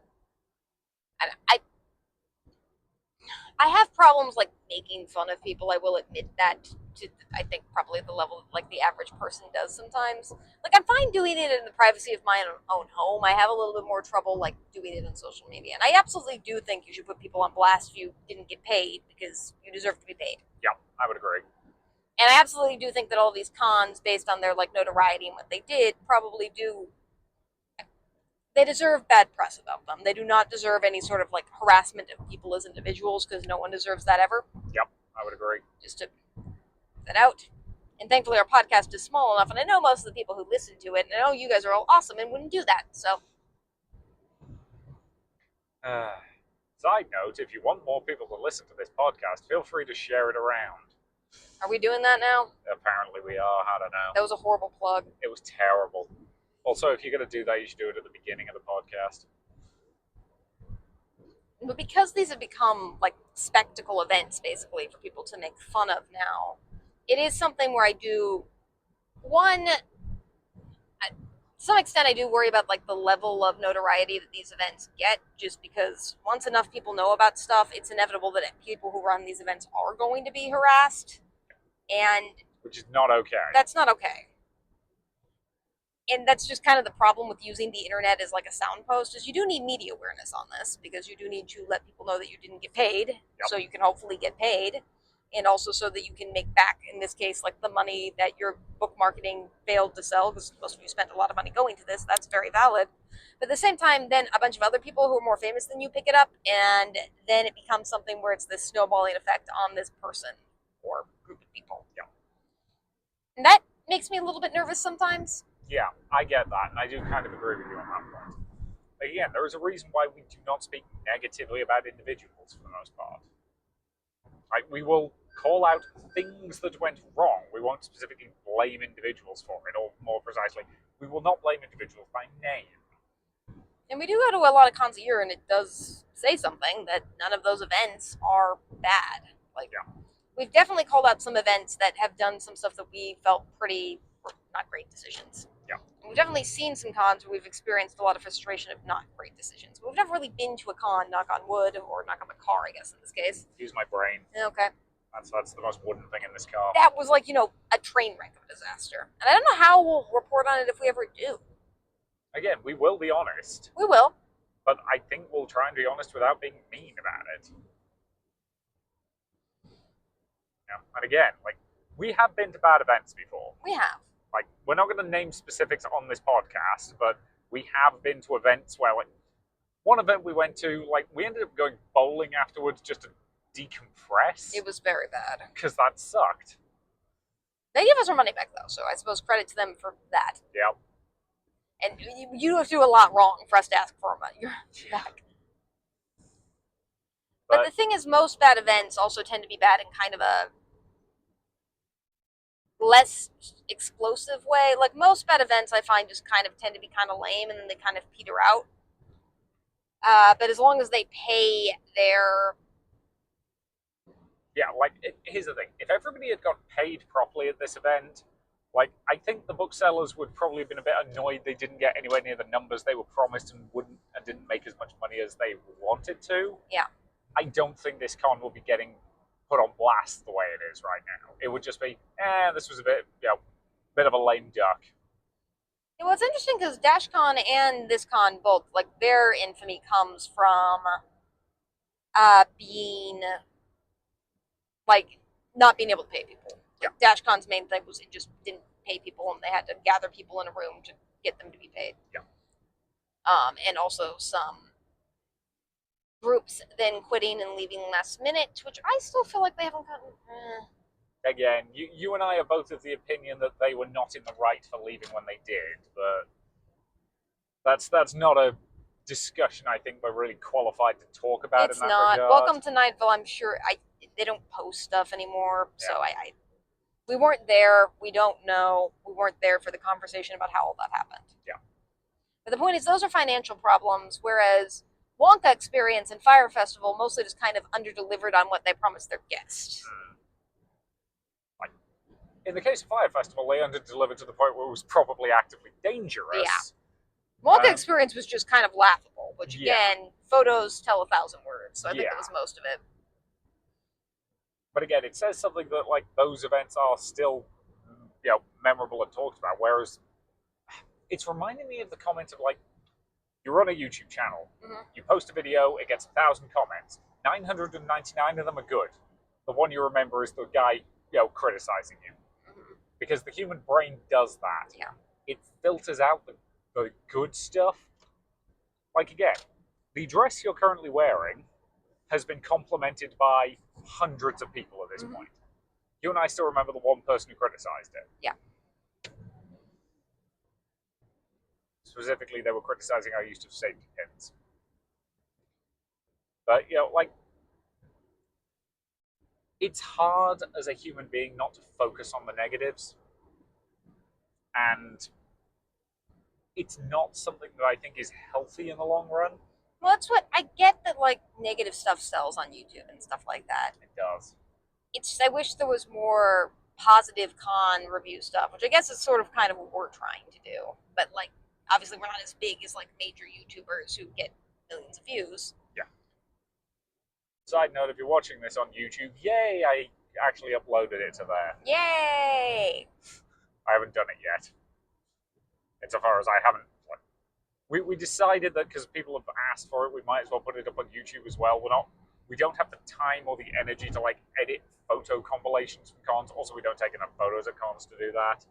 I have problems like making fun of people. I will admit that to I think probably the level like the average person does sometimes. Like I'm fine doing it in the privacy of my own home. I have a little bit more trouble like doing it on social media. And I absolutely do think you should put people on blast if you didn't get paid because you deserve to be paid. Yeah, I would agree. And I absolutely do think that all these cons based on their like notoriety and what they did probably do they deserve bad press about them. They do not deserve any sort of like harassment of people as individuals because no one deserves that ever. Yep, I would agree. Just to put that out. And thankfully, our podcast is small enough, and I know most of the people who listen to it, and I know you guys are all awesome and wouldn't do that. So, Side note: if you want more people to listen to this podcast, feel free to share it around. are we doing that now? Apparently, we are. I don't know. That was a horrible plug. It was terrible. Also, if you're going to do that, you should do it at the beginning of the podcast. But because these have become like spectacle events, basically, for people to make fun of now, it is something where I do one. To some extent, I do worry about like the level of notoriety that these events get, just because once enough people know about stuff, it's inevitable that people who run these events are going to be harassed, and which is not okay. That's not okay. And that's just kind of the problem with using the internet as like a soundpost is you do need media awareness on this because you do need to let people know that you didn't get paid, so you can hopefully get paid, and also so that you can make back, in this case, like the money that your book marketing failed to sell because most of you spent a lot of money going to this. That's very valid. But at the same time, then a bunch of other people who are more famous than you pick it up, and then it becomes something where it's this snowballing effect on this person or group of people. Yeah. And that makes me a little bit nervous sometimes. Yeah, I get that, and I do kind of agree with you on that point. Again, there is a reason why we do not speak negatively about individuals for the most part. Like, we will call out things that went wrong. We won't specifically blame individuals for it, or more precisely, we will not blame individuals by name. And we do go to a lot of cons a year, and it does say something that none of those events are bad. Like, we've definitely called out some events that have done some stuff that we felt pretty not great decisions. Yeah. And we've definitely seen some cons where we've experienced a lot of frustration of not great decisions. But we've never really been to a con, knock on wood, or knock on the car, I guess, in this case. Use my brain. Okay. That's the most wooden thing in this car. That was like, a train wreck of a disaster. And I don't know how we'll report on it if we ever do. Again, we will be honest. We will. But I think we'll try and be honest without being mean about it. Yeah. And again, like, we have been to bad events before. We have. Like, we're not going to name specifics on this podcast, but we have been to events where, like, one event we went to, like, we ended up going bowling afterwards just to decompress. It was very bad. Because that sucked. They gave us our money back, though, so I suppose credit to them for that. Yep. And you do a lot wrong for us to ask for our money back. But the thing is, most bad events also tend to be bad in kind of a less explosive way. Like, most bad events I find just kind of tend to be kind of lame and then they kind of peter out. But as long as they pay their... Yeah, like, here's the thing. If everybody had got paid properly at this event, like, I think the booksellers would probably have been a bit annoyed they didn't get anywhere near the numbers they were promised and didn't make as much money as they wanted to. Yeah. I don't think this con will be getting put on blast the way it is right now. It would just be, this was a bit of a lame duck. Well, it's interesting because DashCon and this con both, like, their infamy comes from being, like, not being able to pay people. Yeah. DashCon's main thing was it just didn't pay people and they had to gather people in a room to get them to be paid. Yeah. And also some groups then quitting and leaving last minute, which I still feel like they haven't gotten... Again, you and I are both of the opinion that they were not in the right for leaving when they did, but that's not a discussion I think we're really qualified to talk about. It's in that not. regard. Welcome to Nightville. I'm sure they don't post stuff anymore, so we weren't there. We don't know. We weren't there for the conversation about how all that happened. Yeah. But the point is, those are financial problems, whereas Wonka Experience and Fire Festival mostly just kind of underdelivered on what they promised their guests. Like, in the case of Fire Festival, they underdelivered to the point where it was probably actively dangerous. Yeah. Wonka Experience was just kind of laughable, which again, photos tell 1,000 words, so I think that was most of it. But again, it says something that like those events are still, memorable and talked about. Whereas, it's reminding me of the comments of like, you run a YouTube channel, you post a video, it gets 1,000 comments. 999 of them are good. The one you remember is the guy, criticizing you, because the human brain does that. Yeah. It filters out the good stuff. Like again, the dress you're currently wearing has been complimented by hundreds of people at this point. You and I still remember the one person who criticized it. Yeah. Specifically, they were criticizing our use of safety pins. But, it's hard as a human being not to focus on the negatives. And it's not something that I think is healthy in the long run. Well, that's what I get, that like negative stuff sells on YouTube and stuff like that. It does. I wish there was more positive con review stuff, which I guess is sort of kind of what we're trying to do. But like, obviously, we're not as big as like major YouTubers who get millions of views. Yeah. Side note: if you're watching this on YouTube, yay! I actually uploaded it to there. Yay! I haven't done it yet. Insofar as I haven't. We decided that because people have asked for it, we might as well put it up on YouTube as well. We don't have the time or the energy to like edit photo compilations from cons. Also, we don't take enough photos at cons to do that.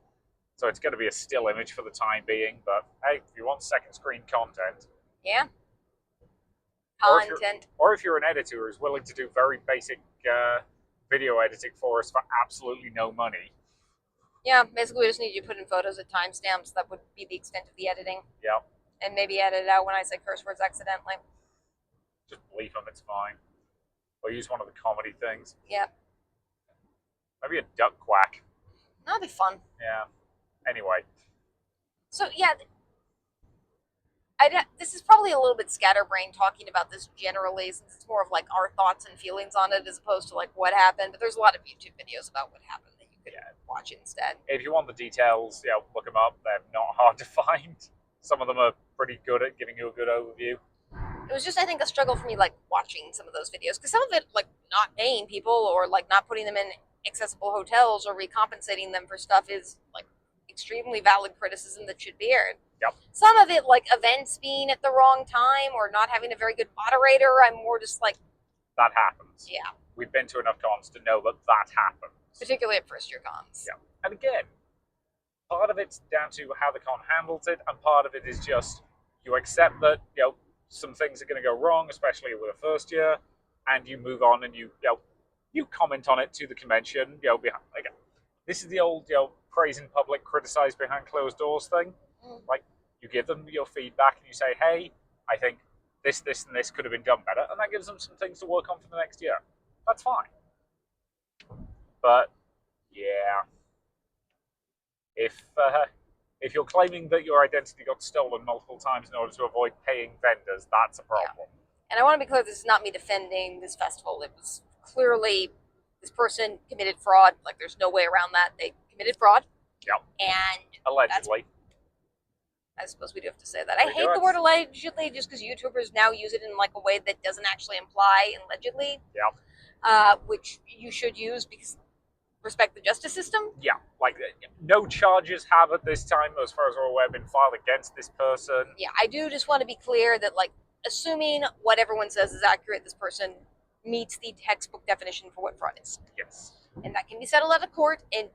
So it's going to be a still image for the time being. But hey, if you want second screen content, yeah, content, or if you're an editor who's willing to do very basic video editing for us for absolutely no money. Yeah, basically we just need you to put in photos at timestamps. That would be the extent of the editing. Yeah. And maybe edit it out when I say curse words accidentally. Just leave them, it's fine. Or use one of the comedy things. Yep. Maybe a duck quack. That'd be fun. Yeah. Anyway. So, yeah. This is probably a little bit scatterbrained talking about this generally, since it's more of like our thoughts and feelings on it as opposed to like what happened. But there's a lot of YouTube videos about what happened that you could watch instead. If you want the details, look them up. They're not hard to find. Some of them are pretty good at giving you a good overview. It was just, I think, a struggle for me, like, watching some of those videos. Because some of it, like, not paying people or, like, not putting them in accessible hotels or recompensating them for stuff is, like, extremely valid criticism that should be aired. Yep. Some of it, like, events being at the wrong time or not having a very good moderator, I'm more just like... That happens. Yeah. We've been to enough cons to know that happens. Particularly at first-year cons. Yeah. And again, part of it's down to how the con handles it, and part of it is just you accept that some things are going to go wrong, especially with a first year, and you move on and you comment on it to the convention. Again, this is the old praise in public, criticize behind closed doors thing. Like, you give them your feedback and you say, hey, I think this, and this could have been done better, and that gives them some things to work on for the next year. That's fine. But yeah. If you're claiming that your identity got stolen multiple times in order to avoid paying vendors, that's a problem. Yeah. And I want to be clear, this is not me defending this festival. It was clearly this person committed fraud. Like, there's no way around that. They committed fraud. Yep. And allegedly. I suppose we do have to say that. I hate the word allegedly just because YouTubers now use it in like a way that doesn't actually imply allegedly. Yeah. Which you should use because respect the justice system. Yeah, like no charges have at this time, as far as we're aware, been filed against this person. Yeah, I do just want to be clear that, like, assuming what everyone says is accurate, this person meets the textbook definition for what fraud is. Yes. And that can be settled at a court, and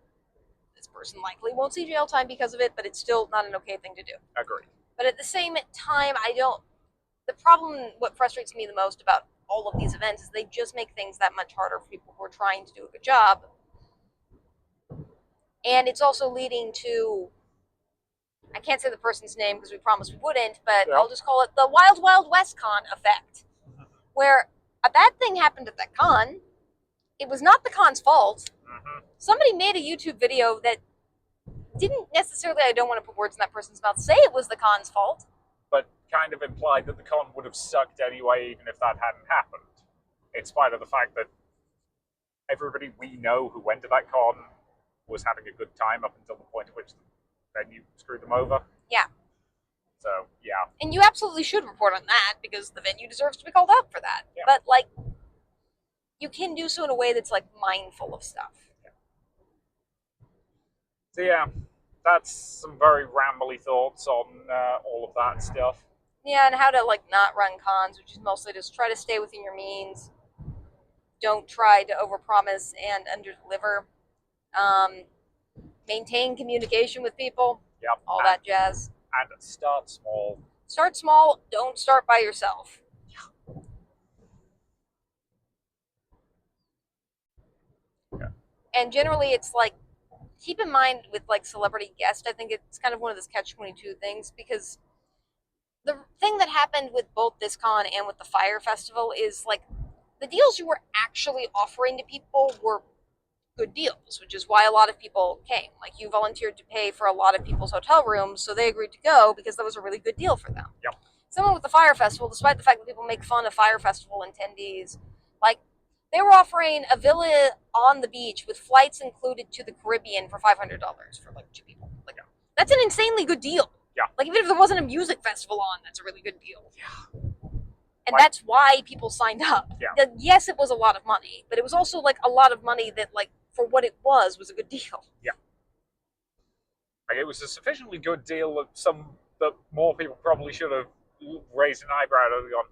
this person likely won't see jail time because of it, but it's still not an okay thing to do. Agreed. But at the same time, the problem, what frustrates me the most about all of these events is they just make things that much harder for people who are trying to do a good job. And it's also leading to, I can't say the person's name because we promised we wouldn't, but I'll just call it the Wild Wild West Con effect, where a bad thing happened at that con. It was not the con's fault. Somebody made a YouTube video that didn't necessarily, I don't want to put words in that person's mouth, say it was the con's fault. but kind of implied that the con would have sucked anyway, even if that hadn't happened. In spite of the fact that everybody we know who went to that con was having a good time up until the point at which the venue screwed them over. Yeah. So, yeah. And you absolutely should report on that, because the venue deserves to be called out for that. Yeah. But, like, you can do so in a way that's, like, mindful of stuff. Yeah. So, yeah, that's some very rambly thoughts on all of that stuff. Yeah, and how to, like, not run cons, which is mostly just try to stay within your means. Don't try to overpromise and underdeliver. Maintain communication with people. Yep. All that jazz. And start small. Start small. Don't start by yourself. Yeah. And generally, it's like, keep in mind with like celebrity guest, I think it's kind of one of those catch-22 things, because the thing that happened with both this con and with the Fire Festival is like the deals you were actually offering to people were good deals, which is why a lot of people came. Like, you volunteered to pay for a lot of people's hotel rooms, so they agreed to go because that was a really good deal for them. Yep. Similar with the Fire Festival, despite the fact that people make fun of Fire Festival attendees, like, they were offering a villa on the beach with flights included to the Caribbean for $500 for like 2 people. Like, that's an insanely good deal. Yeah. Like, even if there wasn't a music festival on, that's a really good deal. Yeah. And that's why people signed up. Yeah. Yes, it was a lot of money, but it was also like a lot of money that, like, for what it was a good deal. Yeah. Like, it was a sufficiently good deal that more people probably should have raised an eyebrow and gone,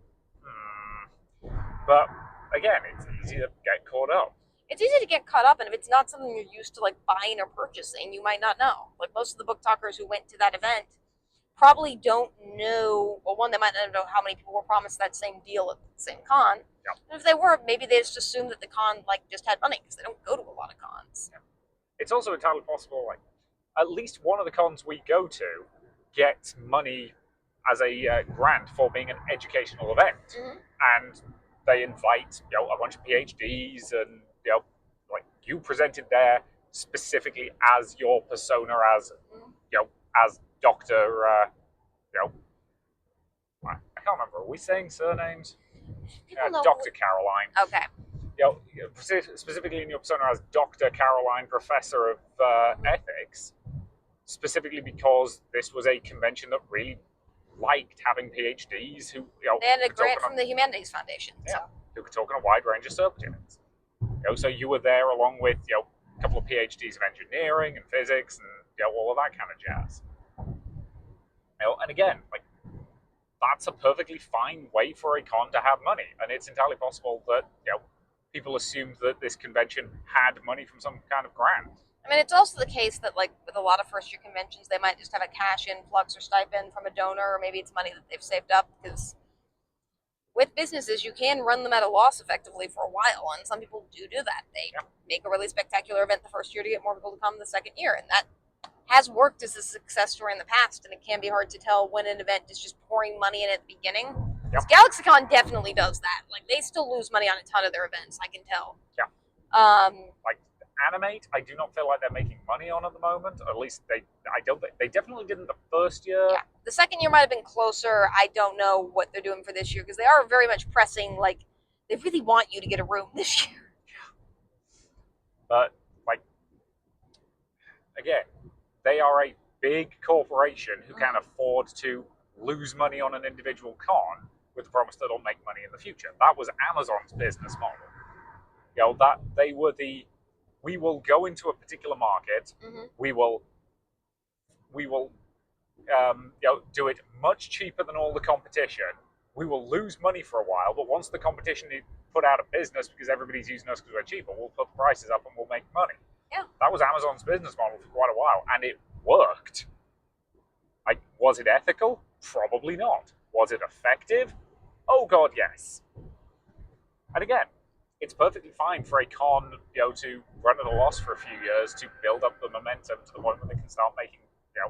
But again, it's easy to get caught up. It's easy to get caught up, and if it's not something you're used to, like, buying or purchasing, you might not know. Like, most of the book talkers who went to that event probably don't know, well, one, they might not know how many people were promised that same deal at the same con. Yep. And if they were, maybe they just assumed that the con, like, just had money, because they don't go to a lot of cons. Yep. It's also entirely possible, like, at least one of the cons we go to gets money as a grant for being an educational event. Mm-hmm. And they invite, a bunch of PhDs, and, like, you presented there specifically as your persona, as, as Dr. I can't remember. Are we saying surnames? Dr. Caroline. Okay. Specifically in your persona as Dr. Caroline, Professor of Ethics, specifically because this was a convention that really liked having PhDs who, they had a grant from the Humanities Foundation. Yeah, so. who could talk on a wide range of subjects. So you were there along with, a couple of PhDs of engineering and physics and, all of that kind of jazz. And again, like, that's a perfectly fine way for a con to have money, and it's entirely possible that people assumed that this convention had money from some kind of grant. I mean, it's also the case that, like, with a lot of first-year conventions, they might just have a cash influx or stipend from a donor, or maybe it's money that they've saved up, because with businesses, you can run them at a loss effectively for a while, and some people do that. They make a really spectacular event the first year to get more people to come the second year, and that has worked as a success story in the past, and it can be hard to tell when an event is just pouring money in at the beginning. Yep. GalaxyCon definitely does that. Like, they still lose money on a ton of their events, I can tell. Yeah. Like, Animate, I do not feel like they're making money on at the moment. At least they definitely didn't the first year. Yeah. The second year might have been closer. I don't know what they're doing for this year, because they are very much pressing, like, they really want you to get a room this year. But, like, again, they are a big corporation who can afford to lose money on an individual con with the promise that it'll make money in the future. That was Amazon's business model. That they were we will go into a particular market, we will do it much cheaper than all the competition. We will lose money for a while, but once the competition is put out of business because everybody's using us because we're cheaper, we'll put the prices up and we'll make money. Yeah. That was Amazon's business model for quite a while, and it worked. Like, was it ethical? Probably not. Was it effective? Oh God, yes. And again, it's perfectly fine for a con, to run at a loss for a few years to build up the momentum to the point where they can start making,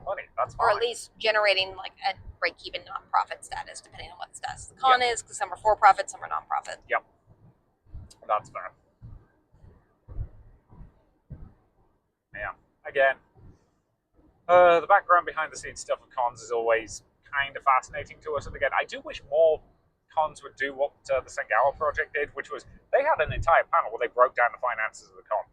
money. That's fine. Or at least generating, like, a break-even nonprofit status, depending on what the status of the con is, because some are for-profit, some are non-profit. Yep. That's fair. Yeah. Again, the background behind the scenes stuff of cons is always kind of fascinating to us. And again, I do wish more cons would do what the Sengala project did, which was they had an entire panel where they broke down the finances of the con.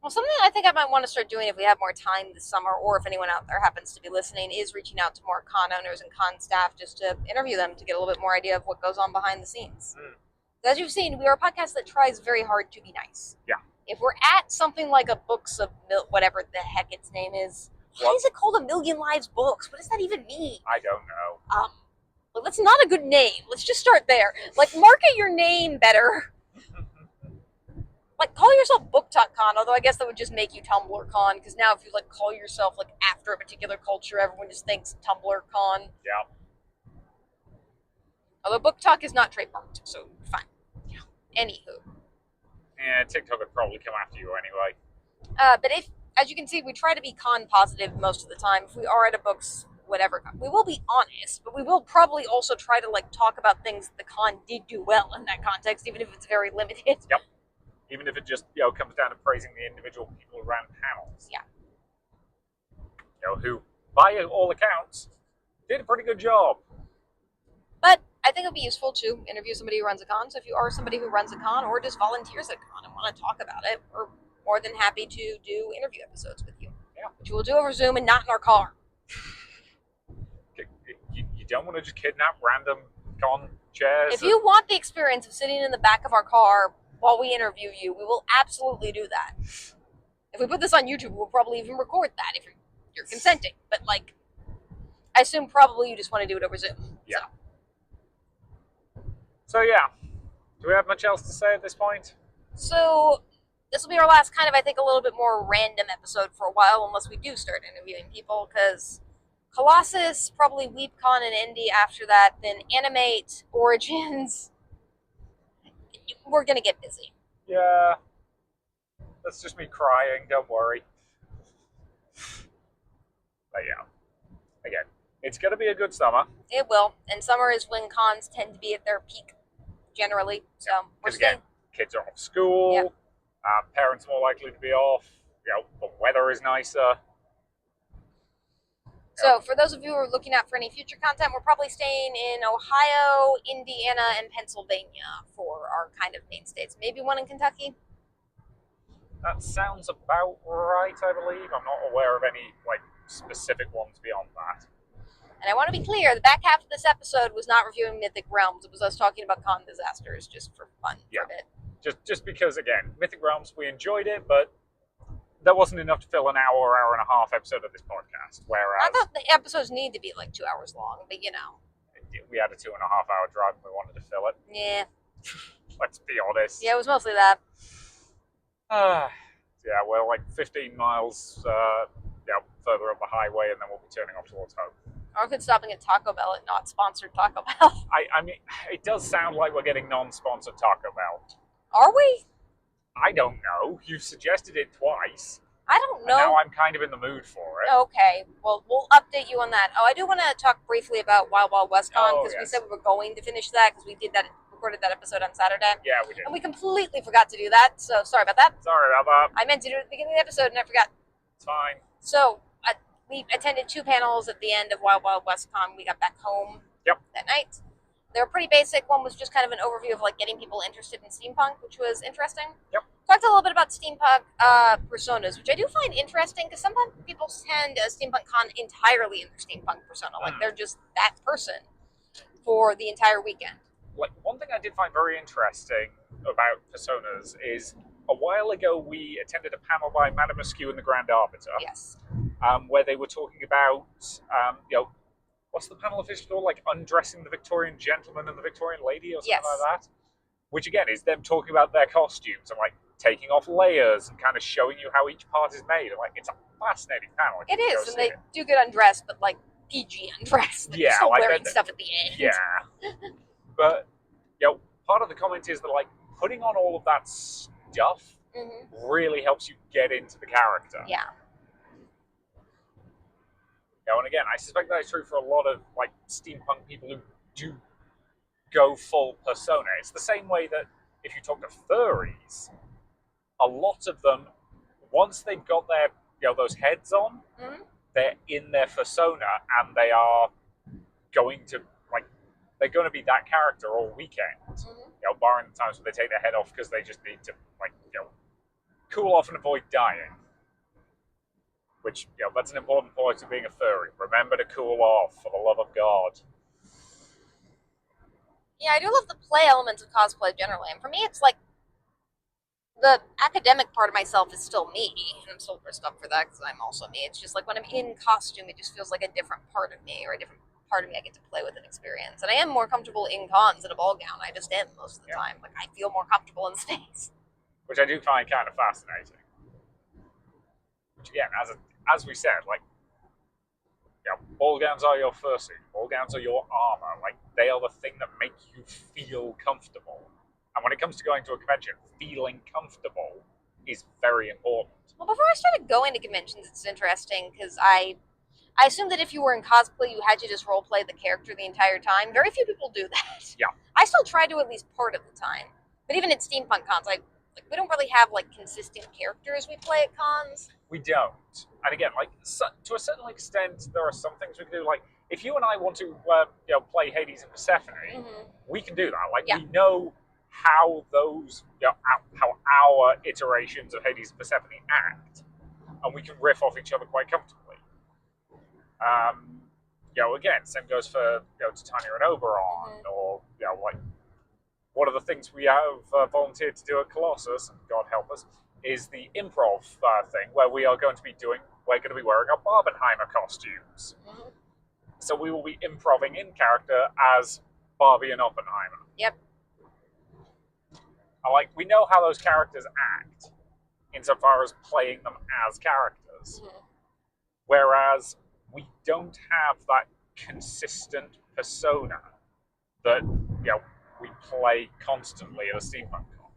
Well, something I think I might want to start doing if we have more time this summer, or if anyone out there happens to be listening, is reaching out to more con owners and con staff just to interview them to get a little bit more idea of what goes on behind the scenes. As you've seen, we are a podcast that tries very hard to be nice. Yeah. If we're at something like a Books of whatever the heck its name is, why is it called A Million Lives Books? What does that even mean? I don't know. Well, that's not a good name. Let's just start there. Like, market your name better. Like, call yourself Book Talk Con, although I guess that would just make you Tumblr Con, because now if you, like, call yourself, like, after a particular culture, everyone just thinks Tumblr Con. Yeah. Although Book Talk is not trademarked, so fine. Yeah. Anywho. Yeah, TikTok would probably come after you anyway. But if, as you can see, we try to be con positive most of the time. If we are at a Books whatever, we will be honest, but we will probably also try to, like, talk about things the con did do well in that context, even if it's very limited. Yep. Even if it just, comes down to praising the individual people who ran panels. Yeah. Who, by all accounts, did a pretty good job. But I think it would be useful to interview somebody who runs a con. So if you are somebody who runs a con or just volunteers at a con and want to talk about it, we're more than happy to do interview episodes with you. Yeah. Which we'll do over Zoom and not in our car. You don't want to just kidnap random con chairs? If you want the experience of sitting in the back of our car while we interview you, we will absolutely do that. If we put this on YouTube, we'll probably even record that if you're consenting. But, like, I assume probably you just want to do it over Zoom. Yeah. So yeah. Do we have much else to say at this point? So this will be our last kind of, I think, a little bit more random episode for a while, unless we do start interviewing people, because Colossus, probably WeepCon and Indie after that, then Animate, Origins. We're going to get busy. Yeah. That's just me crying, don't worry. But yeah. Again, it's going to be a good summer. It will. And summer is when cons tend to be at their peak, generally. So we're staying. Again, kids are off school. Yeah. Parents more likely to be off. The weather is nicer. So for those of you who are looking out for any future content, we're probably staying in Ohio, Indiana, and Pennsylvania for our kind of main states. Maybe one in Kentucky. That sounds about right, I believe. I'm not aware of any specific ones beyond that. And I want to be clear, the back half of this episode was not reviewing Mythic Realms. It was us talking about con disasters just for fun for a bit. Just because, again, Mythic Realms, we enjoyed it, but that wasn't enough to fill an hour and a half episode of this podcast. Whereas I thought the episodes need to be like 2 hours long, but we had a 2.5 hour drive and we wanted to fill it. Yeah. Let's be honest. Yeah, it was mostly that. Yeah, we're 15 miles further up the highway, and then we'll be turning off towards home. Or we could stopping at Taco Bell at not sponsored Taco Bell. I mean, it does sound like we're getting non-sponsored Taco Bell. Are we? I don't know. You've suggested it twice. I don't know. And now I'm kind of in the mood for it. Okay, well, we'll update you on that. Oh, I do want to talk briefly about Wild Wild West Con, because we said we were going to finish that, because we recorded that episode on Saturday. Yeah, we did. And we completely forgot to do that, so sorry about that. Sorry about that. I meant to do it at the beginning of the episode, and I forgot. It's fine. So, we attended 2 panels at the end of Wild Wild West Con. We got back home that night. They were pretty basic. One was just kind of an overview of getting people interested in steampunk, which was interesting. Yep. Talked a little bit about steampunk personas, which I do find interesting, because sometimes people send a steampunk con entirely in their steampunk persona. They're just that person for the entire weekend. One thing I did find very interesting about personas is a while ago we attended a panel by Madame Askew and the Grand Arbiter. Yes. Where they were talking about, what's the panel official called? Undressing the Victorian gentleman and the Victorian lady or something like that? Which again is them talking about their costumes and taking off layers and kind of showing you how each part is made. It's a fascinating panel. It is, and they do get undressed, but PG undressed. They're still wearing stuff at the end. Yeah. But, part of the comment is that putting on all of that stuff really helps you get into the character. Yeah. And again, I suspect that is true for a lot of steampunk people who do go full persona. It's the same way that if you talk to furries, a lot of them, once they've got their those heads on, they're in their persona and they are going to like they're going to be that character all weekend. Barring the times when they take their head off because they just need to cool off and avoid dying. Which that's an important point of being a furry. Remember to cool off, for the love of God. Yeah, I do love the play elements of cosplay generally, and for me, it's like the academic part of myself is still me, and I'm still dressed up for that because I'm also me. It's just like when I'm in costume, it just feels like a different part of me, or a different part of me I get to play with and experience. And I am more comfortable in cons in a ball gown. I just am most of the time. Like, I feel more comfortable in space. Which I do find kind of fascinating. Which again, as we said, ball gowns are your fursuit. Ball gowns are your armor. Like, they are the thing that make you feel comfortable. And when it comes to going to a convention, feeling comfortable is very important. Well, before I started going to conventions, it's interesting because I assumed that if you were in cosplay, you had to just role play the character the entire time. Very few people do that. Yeah. I still try to at least part of the time. But even at steampunk cons, we don't really have consistent characters we play at cons. We don't. And again, to a certain extent, there are some things we can do. Like, if you and I want to, play Hades and Persephone, we can do that. We know how those, how our iterations of Hades and Persephone act, and we can riff off each other quite comfortably. Again, same goes for Titania and Oberon, or one of the things we have volunteered to do at Colossus, and God help us, is the improv thing where we're going to be wearing our Barbenheimer costumes. So we will be improving in character as Barbie and Oppenheimer. Yep. We know how those characters act insofar as playing them as characters. Whereas we don't have that consistent persona that we play constantly at a steampunk con.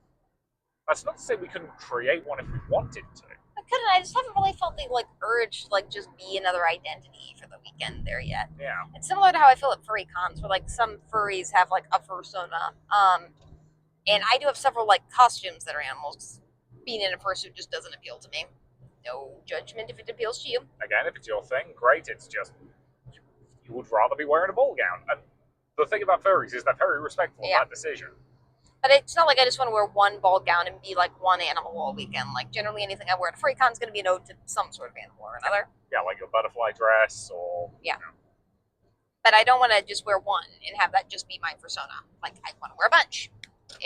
That's not to say we couldn't create one if we wanted to. I couldn't. I just haven't really felt the urge to just be another identity for the weekend there yet. Yeah. It's similar to how I feel at furry cons, where some furries have a fursona. And I do have several costumes that are animals. Being in a fursuit just doesn't appeal to me. No judgment if it appeals to you. Again, if it's your thing, great. It's just you would rather be wearing a ball gown. And the thing about furries is they're very respectful of that decision. But it's not like I just want to wear one ball gown and be one animal all weekend. Generally anything I wear at a furry con is going to be an ode to some sort of animal or another. Yeah, like your butterfly dress or... Yeah. But I don't want to just wear one and have that just be my persona. I want to wear a bunch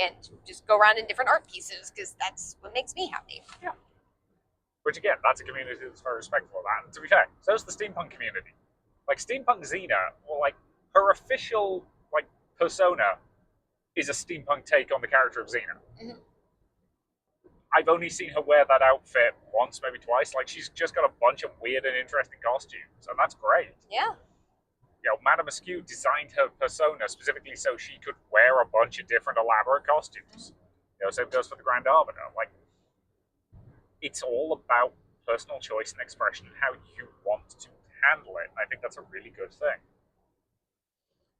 and just go around in different art pieces because that's what makes me happy. Yeah. Which again, that's a community that's very respectful of that. And to be fair, so is the steampunk community. Steampunk Xena, her official persona is a steampunk take on the character of Xena. I've only seen her wear that outfit once, maybe twice. She's just got a bunch of weird and interesting costumes, and that's great. Yeah. Madame Askew designed her persona specifically so she could wear a bunch of different elaborate costumes. Same goes for the Grand Arbiter. It's all about personal choice and expression and how you want to handle it. I think that's a really good thing.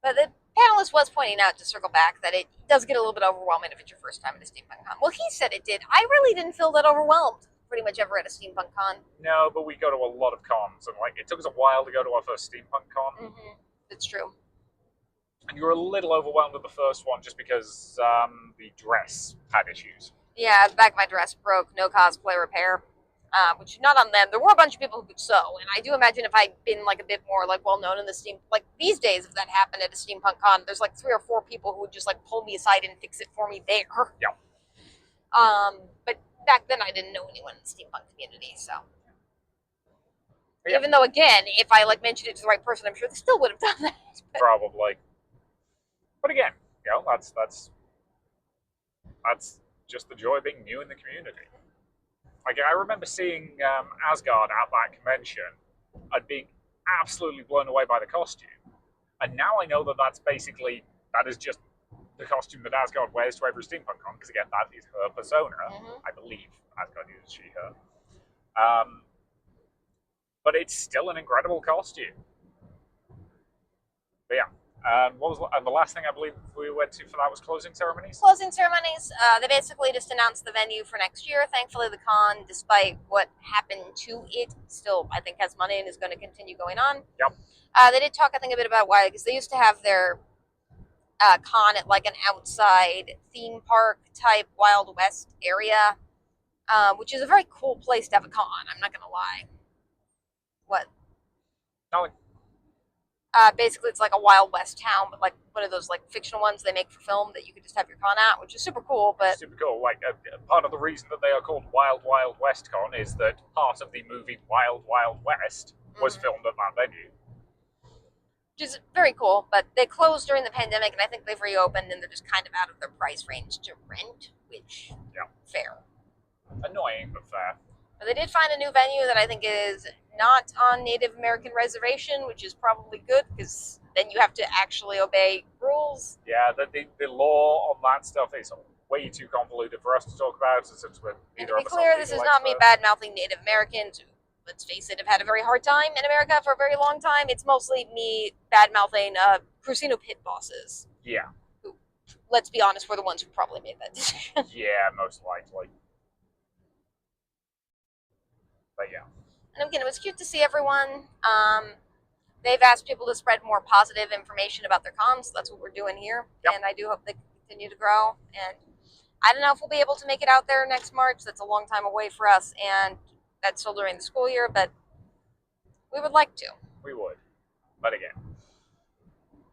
But the panelist was pointing out, to circle back, that it does get a little bit overwhelming if it's your first time at a steampunk con. Well, he said it did. I really didn't feel that overwhelmed pretty much ever at a steampunk con. No, but we go to a lot of cons, and it took us a while to go to our first steampunk con. It's true. And you were a little overwhelmed with the first one just because the dress had issues. Yeah, the back of my dress broke. No cosplay repair. Which, not on them. There were a bunch of people who could sew, and I do imagine if I'd been a bit more well known in the steam, these days, if that happened at a steampunk con, there's 3 or 4 people who would just pull me aside and fix it for me there. Yeah. But back then I didn't know anyone in the steampunk community, so. Yeah. Even though, again, if I mentioned it to the right person, I'm sure they still would have done that. But... Probably. But again, that's just the joy of being new in the community. I remember seeing Asgard at that convention and being absolutely blown away by the costume. And now I know that that is just the costume that Asgard wears to every steampunk con, because again, that is her persona. I believe Asgard uses she, her. But it's still an incredible costume. But yeah, And the last thing I believe we went to for that was closing ceremonies. Closing ceremonies. They basically just announced the venue for next year. Thankfully, the con, despite what happened to it, still I think has money and is going to continue going on. Yep. They did talk, I think, a bit about why, because they used to have their con at like an outside theme park type Wild West area, which is a very cool place to have a con. I'm not gonna lie. What? No, Basically, it's like a Wild West town, but like one of those like fictional ones they make for film that you could just have your con at, which is super cool. But super cool. Like part of the reason that they are called Wild Wild West Con is that part of the movie Wild Wild West was filmed at that venue. which is very cool. But they closed during the pandemic, and I think they've reopened, and they're just kind of out of their price range to rent, which fair. Annoying, but fair. But they did find a new venue that I think is not on Native American reservation, which is probably good because then you have to actually obey rules. Yeah, the law on that stuff is way too convoluted for us to talk about. Since we're And to be clear, this is not me bad-mouthing Native Americans who, let's face it, have had a very hard time in America for a very long time. It's mostly me bad-mouthing Crucino pit bosses. Yeah. Who, let's be honest, were the ones who probably made that decision. Yeah, most likely. But yeah. And again, it was cute to see everyone. They've asked people to spread more positive information about their cons. So that's what we're doing here. Yep. And I do hope they continue to grow. And I don't know if we'll be able to make it out there next March. That's a long time away for us. And that's still during the school year. But we would like to. We would. But again,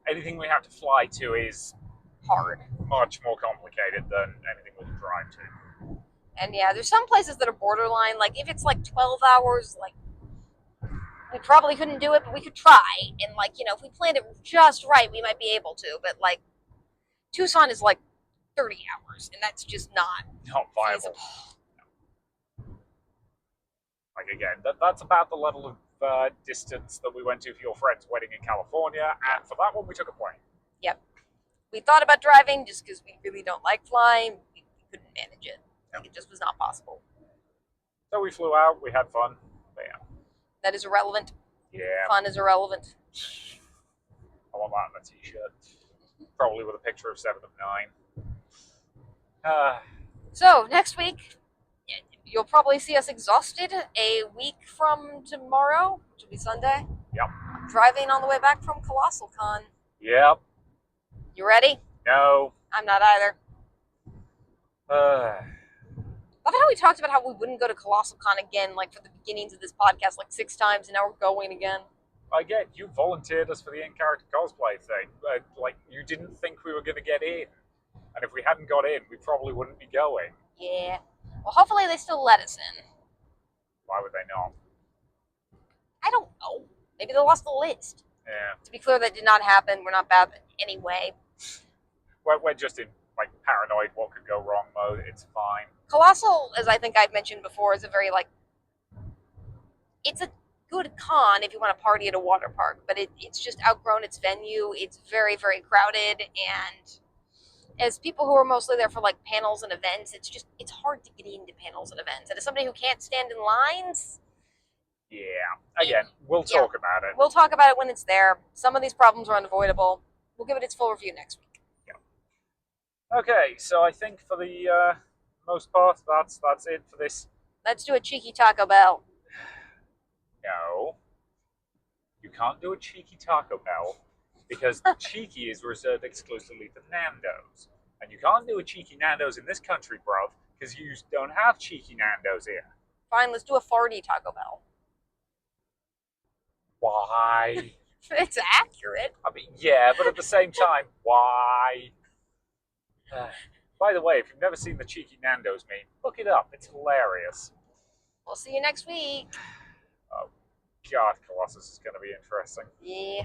anything we have to fly to is hard. Much more complicated than anything we can drive to. And yeah, there's some places that are borderline. Like if it's like 12 hours, like we probably couldn't do it, but we could try. And like, you know, if we planned it just right, we might be able to. But like Tucson is like 30 hours, and that's just not viable. Feasible. Like again, that's about the level of distance that we went to for your friend's wedding in California, and for that one we took a plane. Yep. We thought about driving just because we really don't like flying. We couldn't manage it. Like, it just was not possible. So we flew out, we had fun. But yeah. That is irrelevant. Yeah. Fun is irrelevant. I want that on a t-shirt. Probably with a picture of 7 of 9. So, next week, you'll probably see us exhausted a week from tomorrow, which will be Sunday. Yep. Driving on the way back from Colossal Con. Yep. You ready? No. I'm not either. Love how we talked about how we wouldn't go to Colossal Con again, like for the beginnings of this podcast, like 6 times, and now we're going again. Again, you volunteered us for the in-character cosplay thing. Like, you didn't think we were going to get in. And if we hadn't got in, we probably wouldn't be going. Yeah. Well, hopefully they still let us in. Why would they not? I don't know. Maybe they lost the list. Yeah. To be clear, that did not happen. We're not bad anyway. We're just in, like, paranoid what could go wrong mode. It's fine. Colossal, as I think I've mentioned before, is a very, like, it's a good con if you want to party at a water park, but it's just outgrown its venue. It's very, very crowded, and as people who are mostly there for, like, panels and events, it's hard to get into panels and events. And as somebody who can't stand in lines... Yeah. Again, we'll talk about it. We'll talk about it when it's there. Some of these problems are unavoidable. We'll give it its full review next week. Yeah. Okay, so I think for the most part, that's it for this. Let's do a cheeky Taco Bell. No. You can't do a cheeky Taco Bell because cheeky is reserved exclusively for Nando's. And you can't do a cheeky Nando's in this country, bruv, because you don't have cheeky Nando's here. Fine, let's do a farty Taco Bell. Why? It's accurate. I mean, yeah, but at the same time, why? By the way, if you've never seen the cheeky Nando's meme, look it up. It's hilarious. We'll see you next week. Oh, God, Colossus is going to be interesting. Yeah.